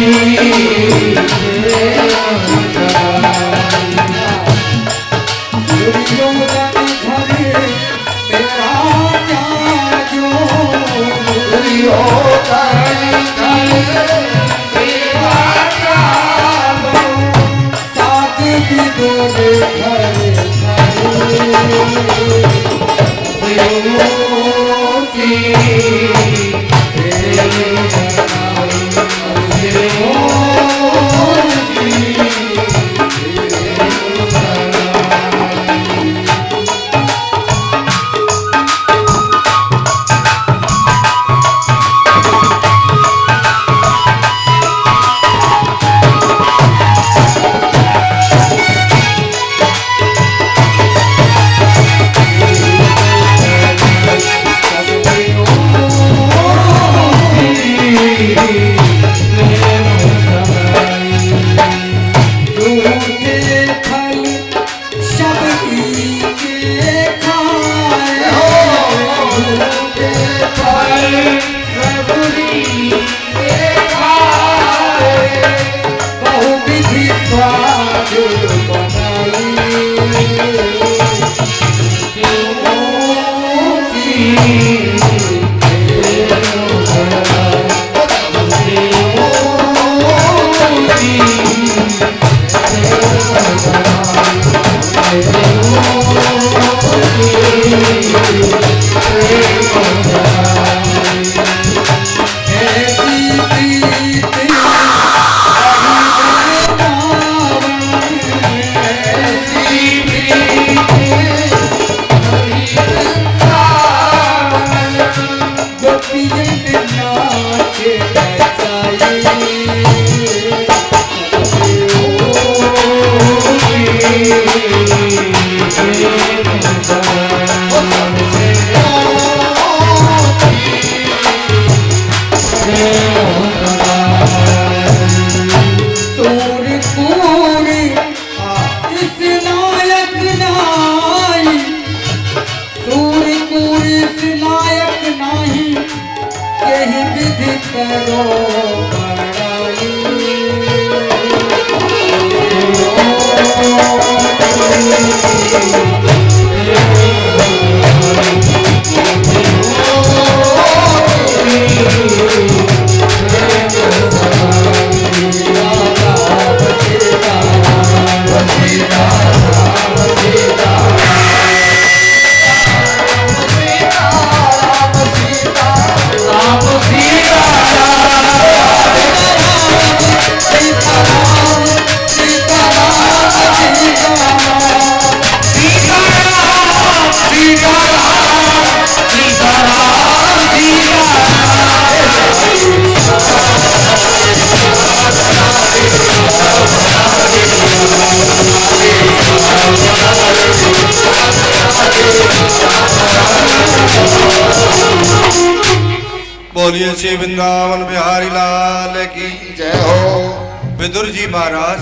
बोलिए श्री वृंदावन बिहारी लाल की जय हो। विदुर जी महाराज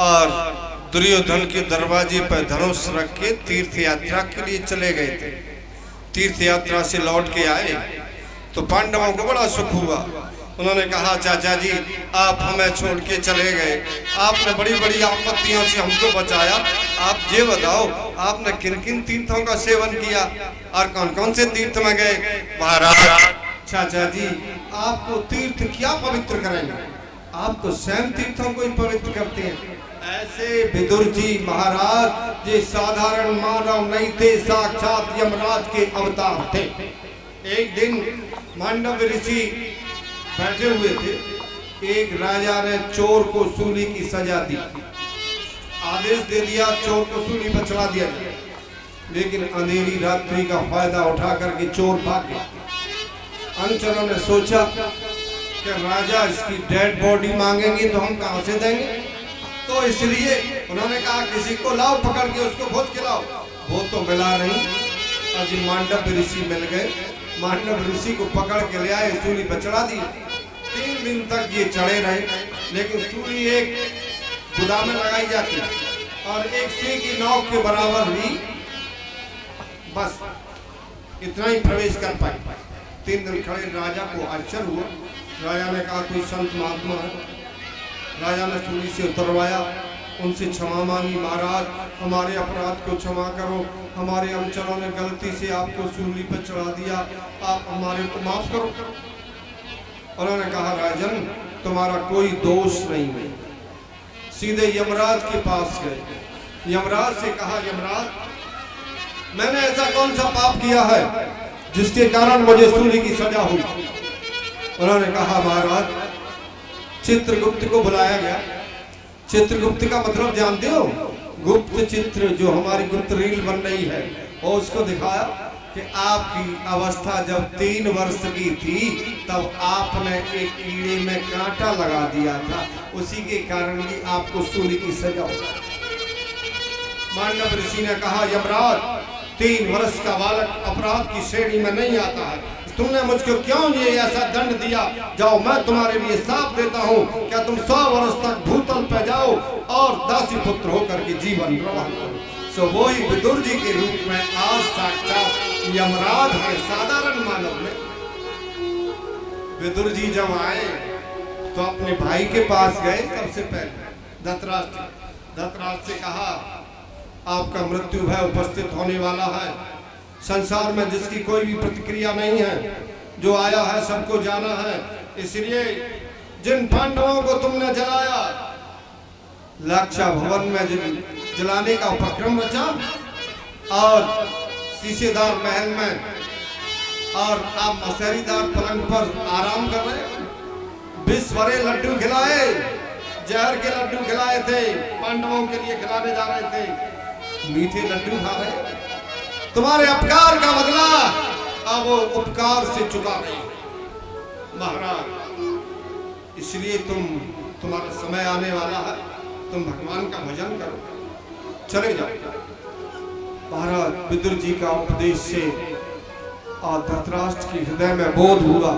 और दुर्योधन के दरवाजे पर धनुष रख के तीर्थ यात्रा के लिए चले गए थे। तीर्थ यात्रा से लौट के आए तो पांडवों को बड़ा सुख हुआ। उन्होंने कहा चाचा जी आप हमें छोड़ के चले गए, आपने बड़ी बड़ी आपत्तियों से हमको बचाया, आप ये बताओ आपने किन किन तीर्थों का सेवन किया और कौन कौन से तीर्थ में गए। महाराज चाचा जी आपको तीर्थ क्या पवित्र करेंगे, आप तो स्वयं तीर्थों को ही पवित्र करते हैं। ऐसे विदुर जी महाराज ये साधारण मानव नहीं थे, साक्षात यमराज के अवतार थे। एक दिन मांडव ऋषि बैठे हुए थे, एक राजा ने चोर को सूली की सजा दी, आदेश दे दिया चोर को सूली पर चढ़ा दिया। लेकिन अंधेरी रात्रि का फायदा उठा करके चोर भाग गया। अनुचरों ने सोचा कि राजा इसकी डेड बॉडी मांगेंगे तो हम कहां से देंगे, तो इसलिए उन्होंने कहा किसी को लाओ पकड़ के उसको खोज के लाओ। वो तो मिला नहीं, आज मांडव ऋषि मिल गए। मांडव ऋषि को पकड़ के ले आए, सूली पर चढ़ा दी। 3 दिन तक ये चढ़े रहे, लेकिन सूली एक गुदा में लगाई जाती और एक सिंह की नोक के बराबर भी बस इतना ही प्रवेश कर पाए। 3 दिन खड़े, राजा को आश्चर्य हुआ। राजा ने कहा कोई संत महात्मा है। राजा ने सूली से उतरवाया, उनसे क्षमा मांगी, महाराज हमारे अपराध को क्षमा करो, हमारे अनुचरों ने गलती से आपको सूली पर चढ़ा दिया, आप हमारे को माफ करो। उन्होंने कहा राजन तुम्हारा कोई दोष नहीं है। सीधे यमराज के पास गए। यमराज से कहा यमराज मैंने ऐसा कौन सा पाप किया है जिसके कारण मुझे सूली की सजा हुई। उन्होंने कहा महाराज चित्रगुप्त को बुलाया गया। चित्रगुप्त का मतलब जानते हो, गुप्त चित्र जो हमारी गुप्त रील बन रही है, और उसको दिखाया कि आपकी अवस्था जब 3 वर्ष की थी तब आपने एक कीड़े में कांटा लगा दिया था, उसी के कारण भी आपको सूली की सजा हुई। मांडव ऋषि ने कहा यमराज 3 वर्ष का बालक अपराध की श्रेणी में नहीं आता है, तुमने मुझको क्यों ये ऐसा दंड दिया। जाओ मैं तुम्हारे लिए साफ देता हूँ, क्या तुम 100 वर्ष तक भूतल पे जाओ और दासी पुत्र होकर के जीवन ग्रहण करो। सो वो ही विदुर जी के रूप में आज साक्षात यमराज है, साधारण मानव में। विदुर जी जब आए तो अपने भाई के पास गए। सबसे पहले धृतराष्ट्र से कहा आपका मृत्यु भय उपस्थित होने वाला है। संसार में जिसकी कोई भी प्रतिक्रिया नहीं है, जो आया है सबको जाना है, इसलिए जिन पांडवों को तुमने जलाया लाक्षा भवन में जलाने का उपक्रम रचा और शीशेदार महल में, और आप मसहरीदार पलंग पर आराम कर रहे, 20 भरे लड्डू खिलाए, जहर के लड्डू खिलाए थे, पांडवों के लिए खिलाने जा रहे थे, मीठे लड्डू खा रहे। तुम्हारे अपकार का बदला अब वो उपकार से चुका नहीं। महाराज इसलिए तुम्हारा समय आने वाला है, तुम भगवान का भजन करो, चले जाओ। महाराज विदुर जी का उपदेश से और धृतराष्ट्र के हृदय में बोध हुआ।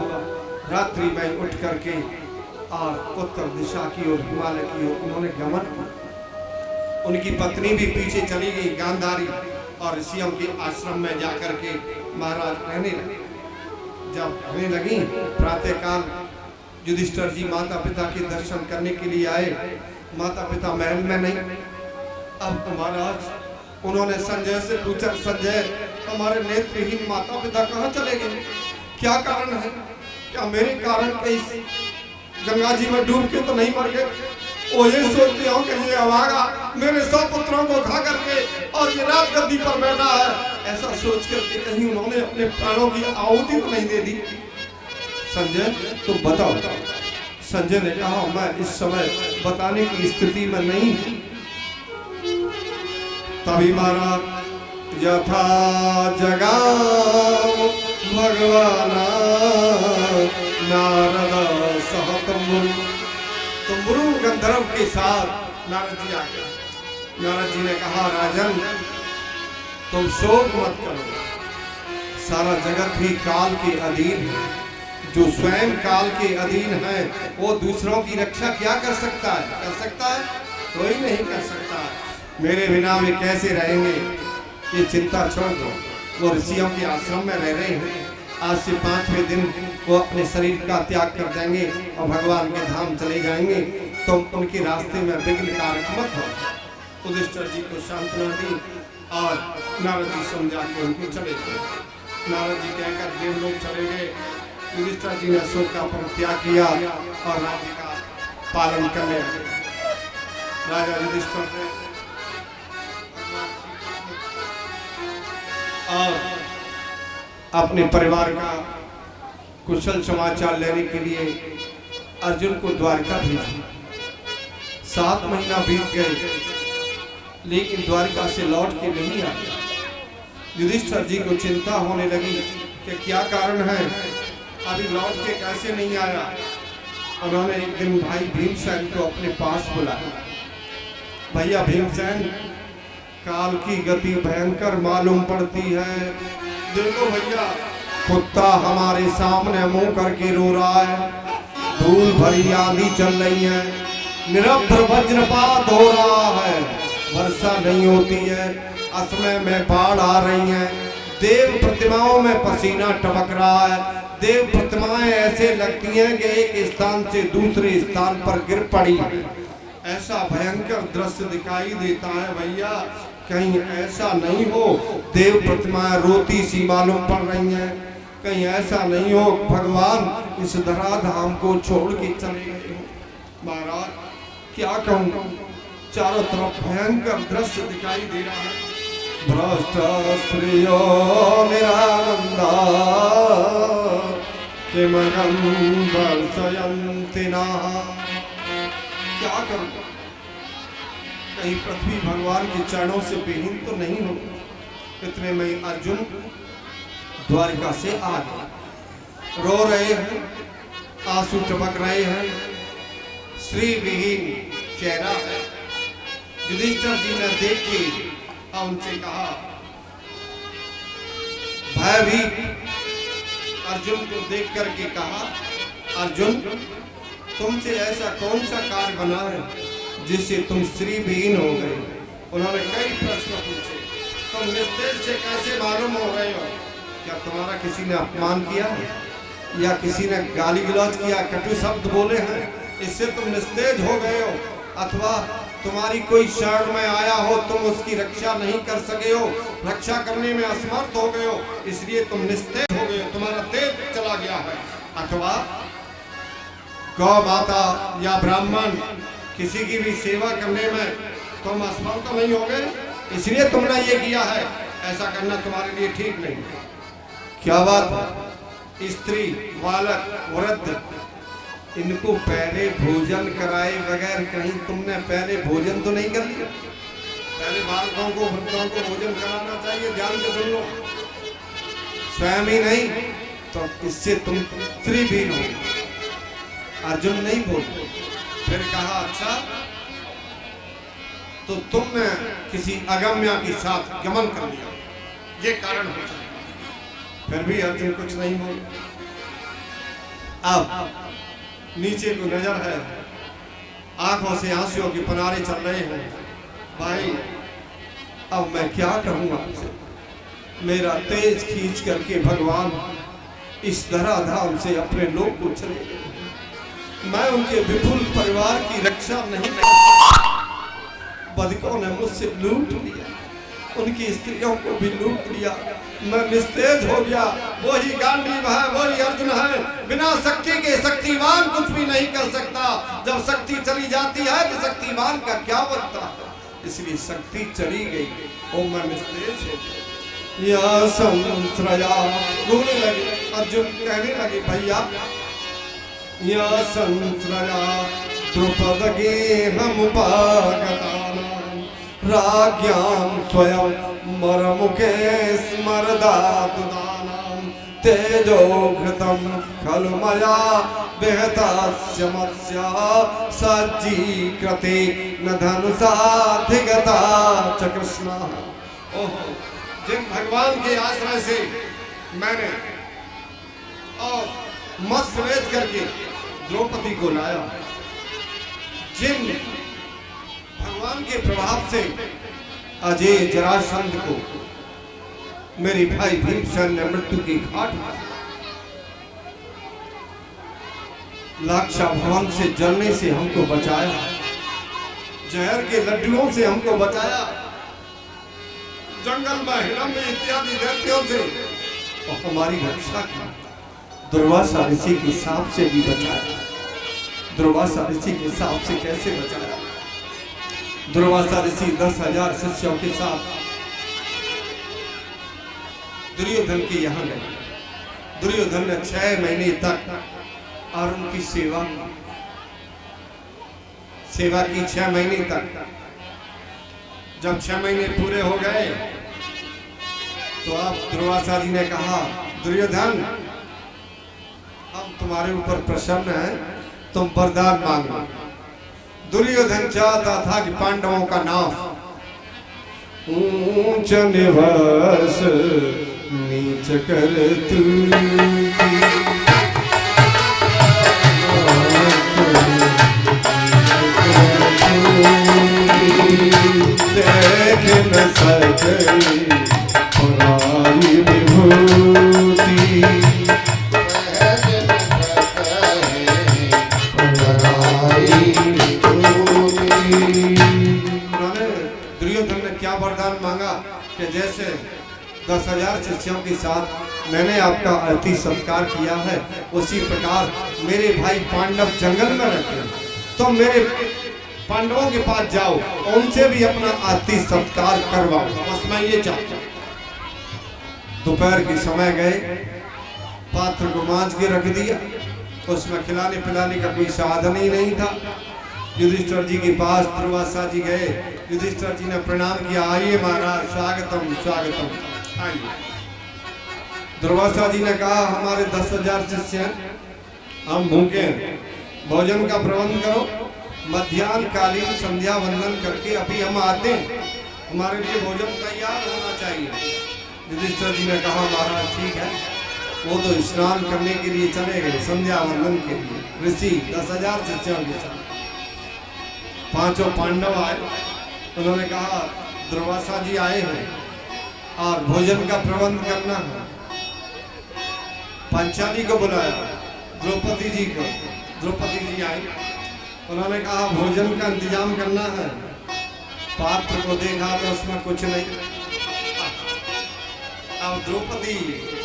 रात्रि में उठ करके और उत्तर दिशा की ओर, हिमालय की ओर उन्होंने गमन किया। उनकी पत्नी भी पीछे चली गई गांधारी, और ऋषियों के आश्रम में जाकर के महाराज रहने लगे। जब रहने लगी, प्रातःकाल युधिष्ठिर जी माता पिता के दर्शन करने के लिए आए। माता पिता महल में नहीं। अब महाराज उन्होंने संजय से पूछा, संजय हमारे नेत्रहीन माता पिता कहाँ चले गए? क्या कारण है? क्या मेरे कारण कहीं गंगा जी में डूब के तो नहीं मर गए? वो ये सोचते हो कि ये अभागा मेरे 100 पुत्रों को खा करके और ये राजगद्दी पर बैठा है, ऐसा सोच करके कहीं उन्होंने अपने प्राणों की आहुति तो नहीं दे दी? संजय तुम बताओ। संजय ने कहा, मैं इस समय बताने की स्थिति में नहीं। तभी महाराज यथा जगाओ भगवान नारद सह तुंबुरु गंधर्व के साथ नारद जी आ गए। नारद जी ने कहा, राजन तुम शोक मत करो, सारा जगत ही काल के अधीन है। जो स्वयं काल के अधीन है वो दूसरों की रक्षा क्या कर सकता है? कर सकता है? कोई नहीं कर सकता। मेरे बिना वे कैसे रहेंगे? ये चिंता छोड़ दो। वो ऋषियों के आश्रम में रह रहे हैं। आज से 5वें दिन वो अपने शरीर का त्याग कर देंगे और भगवान के धाम चले जाएंगे। तुम उनके रास्ते में विघ्न कारक मत हो। युधिष्ठिर जी को सांत्वना दी और नारद जी समझा के उनको चले गए। नारद जी कहकर देवलोक चले गए। युधिष्ठिर जी ने अशोक का परित्याग किया और राज्य का पालन करने लगे। राजा युधिष्ठिर ने और अपने परिवार का कुशल समाचार लेने के लिए अर्जुन को द्वारका भेजा। 7 महीना बीत गए लेकिन द्वारका से लौट के नहीं आया। युधिष्ठिर जी को चिंता होने लगी कि क्या कारण है, अभी लौट के कैसे नहीं आया। उन्होंने एक दिन भाई भीमसेन को अपने पास बुलाया। भैया भीमसेन, काल की गति भयंकर मालूम पड़ती है। देखो भैया, कुत्ता हमारे सामने मुंह करके रो रहा है, धूल भरी आंधी चल रही है, निरंतर वज्रपात हो रहा है, वर्षा नहीं होती है, असमय में बाढ़ आ रही है, देव प्रतिमाओं में पसीना टपक रहा है, देव प्रतिमाएं ऐसे लगती हैं कि एक स्थान से दूसरे स्थान पर गिर पड़ी है। ऐसा भयंकर दृश्य दिखाई देता है भैया, कहीं ऐसा नहीं हो देव प्रतिमाएं रोती सी मालूम पड़ रही हैं, कहीं ऐसा नहीं हो भगवान इस धराधाम को छोड़ के चले गए हो। महाराज क्या कहूँ, चारों तरफ भयंकर दृश्य दिखाई दे रहा है। भ्रष्ट श्रियो निरानंदा किमगम वर्षयन्ति नः। क्या करूं, कहीं पृथ्वी भगवान के चरणों से विहीन तो नहीं हो। इतने में अर्जुन द्वारिका से आ गए। रो रहे हैं, आंसू टपक रहे हैं, श्री विहीन चेहरा है। युधिष्ठिर जी ने देख के उनसे कहा, भयभीत अर्जुन को देख करके कहा, अर्जुन तुमसे ऐसा कौन सा कार्य बना है जिससे तुम श्रीविहीन हो गए? उन्होंने कई प्रश्न पूछे। तुम निस्तेज से कैसे मालूम हो रहे हो? क्या तुम्हारा किसी ने अपमान किया या किसी ने गाली गलौज किया, कटु शब्द बोले हैं, इससे तुम निस्तेज हो गए हो? अथवा तुम्हारी कोई शरण में आया हो, तुम उसकी रक्षा नहीं कर सके हो, रक्षा करने में असमर्थ हो गए हो, इसलिए तुम निस्तेज हो गए हो, तुम्हारा तेज चला गया है। अथवा गौ माता या ब्राह्मण किसी की भी सेवा करने में तुम असमर्थ नहीं हो गए, इसलिए तुमने ये किया है। ऐसा करना तुम्हारे लिए ठीक नहीं। क्या बात है, स्त्री बालक वृद्ध इनको पहले भोजन कराए बगैर कहीं तुमने पहले भोजन तो नहीं कर लिया? पहले बालकों को वृद्धों को भोजन कराना चाहिए। ध्यान से सुन लो, स्वयं ही नहीं तो इससे तुम श्रीहीन हो। अर्जुन नहीं बोले। फिर कहा अच्छा तो तुमने किसी अगम्या के साथ गमन कर लिया, ये कारण हो सकता। फिर भी अर्जुन कुछ नहीं बोले। अब नीचे को नजर है, आंखों से आंसुओं की पनारे चल रहे हैं। भाई अब मैं क्या कहूँ आपसे, मेरा तेज खींच करके भगवान इस धराधाम से अपने लोग को चले गए। मैं उनके विपुल परिवार की रक्षा नहीं कर सकता। बदकों ने मुझसे लूट लिया, उनकी स्त्रियों को भी लूट लिया। मैं निस्तेज हो गया। वही गांडीव है, वही अर्जुन है। बिना शक्ति के शक्तिमान कुछ भी नहीं कर सकता। जब शक्ति चली जाती है तो शक्तिमान का क्या बनता है। इसलिए शक्ति चली गई और मैं निस्तेज हो गया। या संत्रया रोने लगे। अर्जुन कहने लगे भैया या संत्रया द्रुपद गेहमुपागतानां राज्ञां स्वयं मरमुखे स्मरदातुदानां तेजो घृतं खलु मया विहतस्य मत्स्या सज्जीकृते न धनुषाधिगता च कृष्णः। ओहो, जिन भगवान के आश्रय से मैंने और मत्स्य वेद करके द्रौपदी को लाया, जिन भगवान के प्रभाव से अजय जरासंध को मेरे भाई भीमसेन ने मृत्यु की घाट लाक्षा भवन से जलने से हमको बचाया, जहर के लड्डुओं से हमको बचाया, जंगल में हिडम्ब इत्यादि दैत्यों से और हमारी रक्षा की। दुर्वासा ऋषि के सांप से भी बचाया। दुर्वासा ऋषि के सांप से कैसे बचाया? दुर्वासा ऋषि 10,000 शिष्यों के साथ दुर्योधन के यहाँ गए। दुर्योधन ने 6 महीने तक और उनकी सेवा की 6 महीने तक। जब 6 महीने पूरे हो गए तो अब दुर्वासा जी ने कहा दुर्योधन हम तुम्हारे ऊपर प्रसन्न हैं, तुम वरदान मांगो। दुर्योधन चाहता था कि पांडवों का नाश, ऊंच निवास नीच कर तू देख न सके पुरानी विभूति। दुर्योधन ने क्या वरदान मांगा कि जैसे 10,000 शिष्यों के साथ मैंने आपका अति सत्कार किया है, उसी प्रकार मेरे भाई पांडव जंगल में रहते हैं, तो मेरे पांडवों के पास जाओ, उनसे भी अपना अति सत्कार करवाओ। बस मैं ये चाहता हूं। दोपहर के समय गए, पात्र को मांझ के रख दिया, उसमें खिलाने पिलाने का कोई साधन ही नहीं था। युधिष्ठिर जी के पास दुर्वासा जी गए। युधिष्ठिर जी ने प्रणाम किया, आइए महाराज, स्वागतम स्वागतम, आइए। दुर्वासा जी ने कहा हमारे 10,000 शिष्य हैं, हम भूखे हैं, भोजन का प्रबंध करो। मध्याह्न कालीन संध्या वंदन करके अभी हम आते हैं, हमारे लिए भोजन तैयार होना चाहिए। युधिष्ठिर जी ने कहा महाराज ठीक है। वो तो स्नान करने के लिए चले गए, संध्या वंदन के लिए। ऋषि 10,000 शिष्यों के साथ 5 पांडव आए। उन्होंने कहा दुर्वासा जी आए हैं और भोजन का प्रबंध करना है। पंचाली को बुलाया, द्रौपदी जी को। द्रौपदी जी आई, उन्होंने कहा भोजन का इंतजाम करना है। पात्र को देखा तो उसमें कुछ नहीं। अब द्रौपदी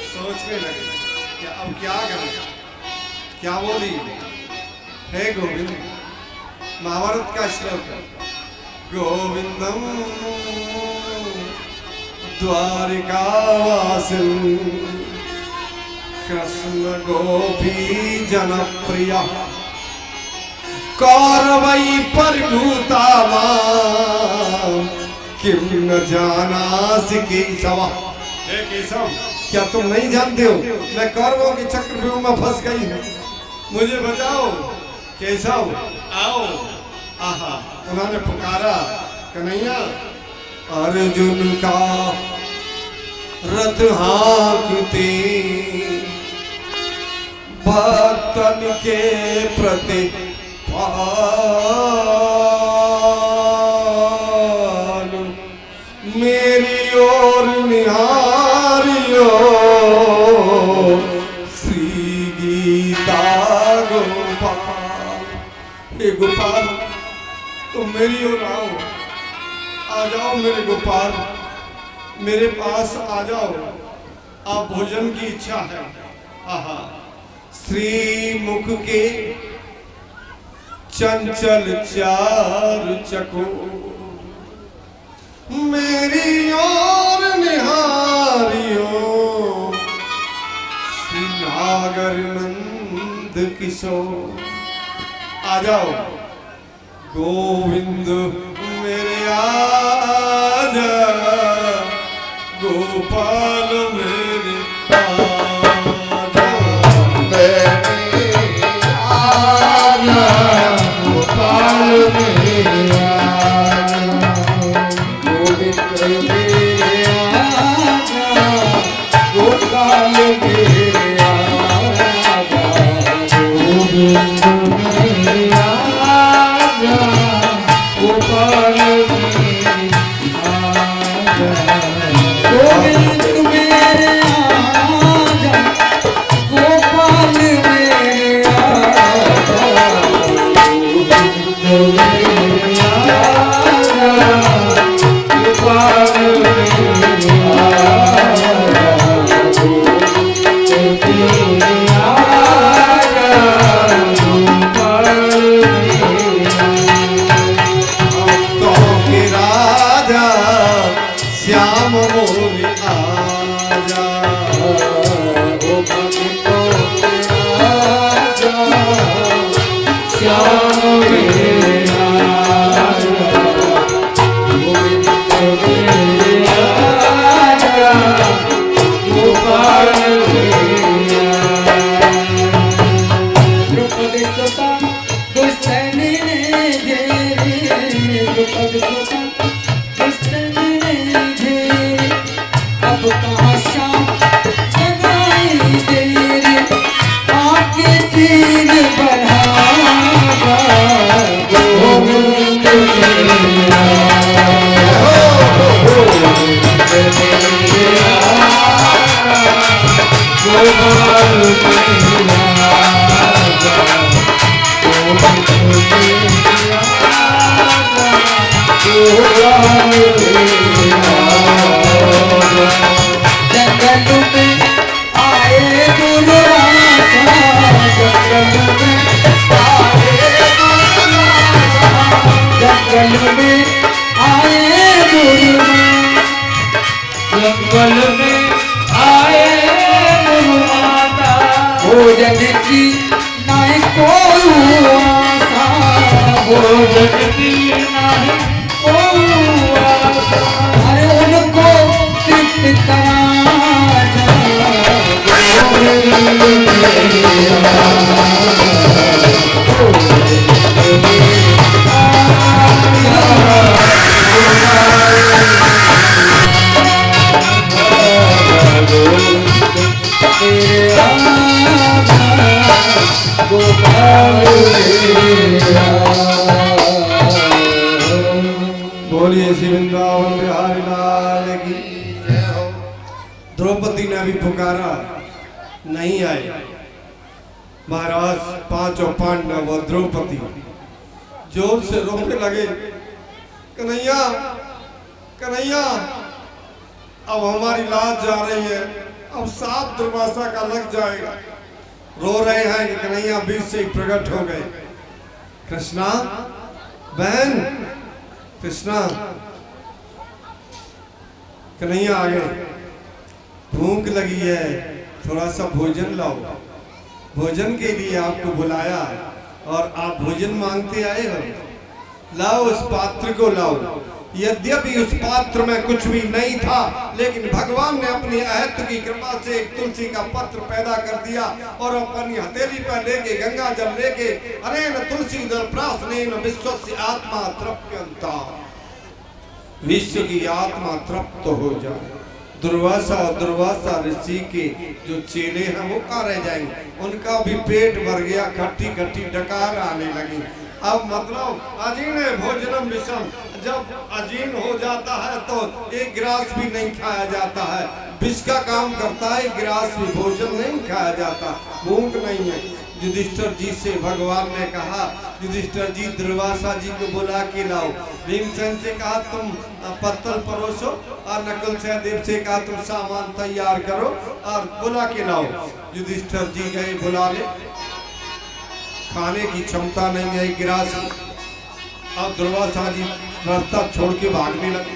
सोचने लगी कि अब क्या करें। क्या बोली, हे गोविंद, महाभारत का श्लोक है, गोविंदम द्वारिकावासिन कृष्ण गोपी जनप्रिय कौरवै परभूता किम न जानासि केशव। हे केशव, क्या तुम नहीं जानते हो मैं कौरवों के चक्रव्यूह में फंस गई हूँ, मुझे बचाओ। केशव आओ। आहा, उन्होंने पुकारा, कन्हैया अर्जुन का रथ हाँकते भक्तन के प्रति मेरी ओर निहारियो श्री गीता गोपाल। हे गोपाल, तुम मेरी ओर आओ, आ जाओ मेरे गोपाल, मेरे पास आ जाओ। आप भोजन की इच्छा है। आहा, श्री मुख के चंचल चार चको मेरी ओर निहारियो श्री नागर नंद किशोर। आ जाओ गोविंद मेरे आजा, गोपाल मेरे आजा, गोपाल मेरे आजा, गोविंद मेरे आजा, गोपाल मेरे आजा, गोविंद मेरे आजा, गोपाल मेरे आजा, गोविंद मेरे आजा, गोपाल मेरे आजा, गोविंद मेरे आजा, गोपाल मेरे आजा, गोविंद मेरे आजा, गोपाल मेरे भक्तों के राजा श्याम मोरे आजा, ओ भक्तों के राजा श्याम मेरे आजा, गोविंद मेरे आजा, गोपाल मेरे आजा। द्रौपदी सुता दुष्टनी ने घेरे, द्रौपदी सुता दुष्टनी ने घेरे, अब कहाँ शाम लगाई देरी, आके तीर बढ़ावा, गोविंद मेरे आजा, गोविंद मेरे आजा, गोपाल मेरे आजा, गोविंद मेरे आजा, गोपाल मेरे आजा। जंगल में आए दुर्वासा, जंगल में आए दुर्वासा, जंगल में आए दुर्वासा, जंगल में आए दुर्वासा, भोजन की नाई कोई आशा, भोजन की नाई कोई आशा, अरे उनको तृप्त करा जा, गोविंद मेरे आजा, गोविंद मेरे आजा, गोपाल मेरे आजा। बोलिए श्री वृंदावन बिहारी लाल की जय हो। द्रौपदी ने भी पुकारा, नहीं आए। महाराज पांचों पांडव और द्रौपदी जोर से रोने लगे, कन्हैया कन्हैया, अब हमारी लाज जा रही है, अब सात दुर्वासा का लग जाएगा। रो रहे हैं कि कन्हैया बीच से ही प्रकट हो गए। कृष्णा बहन, कृष्णा, कन्हैया आ गए, भूख लगी है, थोड़ा सा भोजन लाओ। भोजन के लिए आपको बुलाया और आप भोजन मांगते आए हो। लाओ उस पात्र को लाओ। यद्यपि उस पात्र में कुछ भी नहीं था, लेकिन भगवान ने अपनी अहत की कृपा से एक तुलसी का पत्र पैदा कर दिया और अपनी हथेली पर लेके गंगा जल लेके अनेन तुलसी दल प्रासनेन विश्वस्य आत्मा तृप्यन्ता, विश्व की आत्मा तृप्त हो जाए। दुर्वासा और दुर्वासा ऋषि के जो चेले हैं वो कहाँ रह जाएंगे, उनका भी पेट भर गया, खट्टी खट्टी डकार आने लगी। अब मतलब अजीर्ण भोजनम विषम, जब अजीर्ण हो जाता है तो एक गिलास भी नहीं खाया जाता है, विष का काम करता है, एक गिलास भी भोजन नहीं खाया जाता, भूख नहीं है। युधिष्ठिर जी से भगवान ने कहा, युधिष्ठिर जी दुर्वासा जी को बुला के लाओ। भीमसेन से कहा तुम पत्तल परोसो और नकुल सहदेव से कहा तुम सामान तैयार करो और बुला के लाओ। युधिष्ठिर जी गए बुलाने, खाने की क्षमता नहीं है गिलास। अब दुर्वासा जी रास्ता छोड़ के भागने लगे,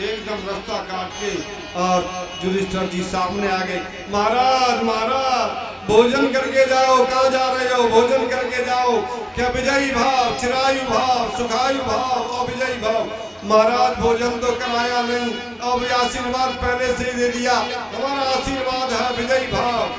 एकदम रास्ता काट के, और युधिष्ठिर जी सामने आ गए। महाराज महाराज भोजन करके जाओ, कहाँ जा रहे हो, भोजन करके जाओ। क्या विजयी भाव, चिरायु भाव, सुखायु भाव और विजयी भाव। महाराज भोजन तो कराया नहीं, अब आशीर्वाद पहले से दे दिया, हमारा आशीर्वाद है विजयी भाव।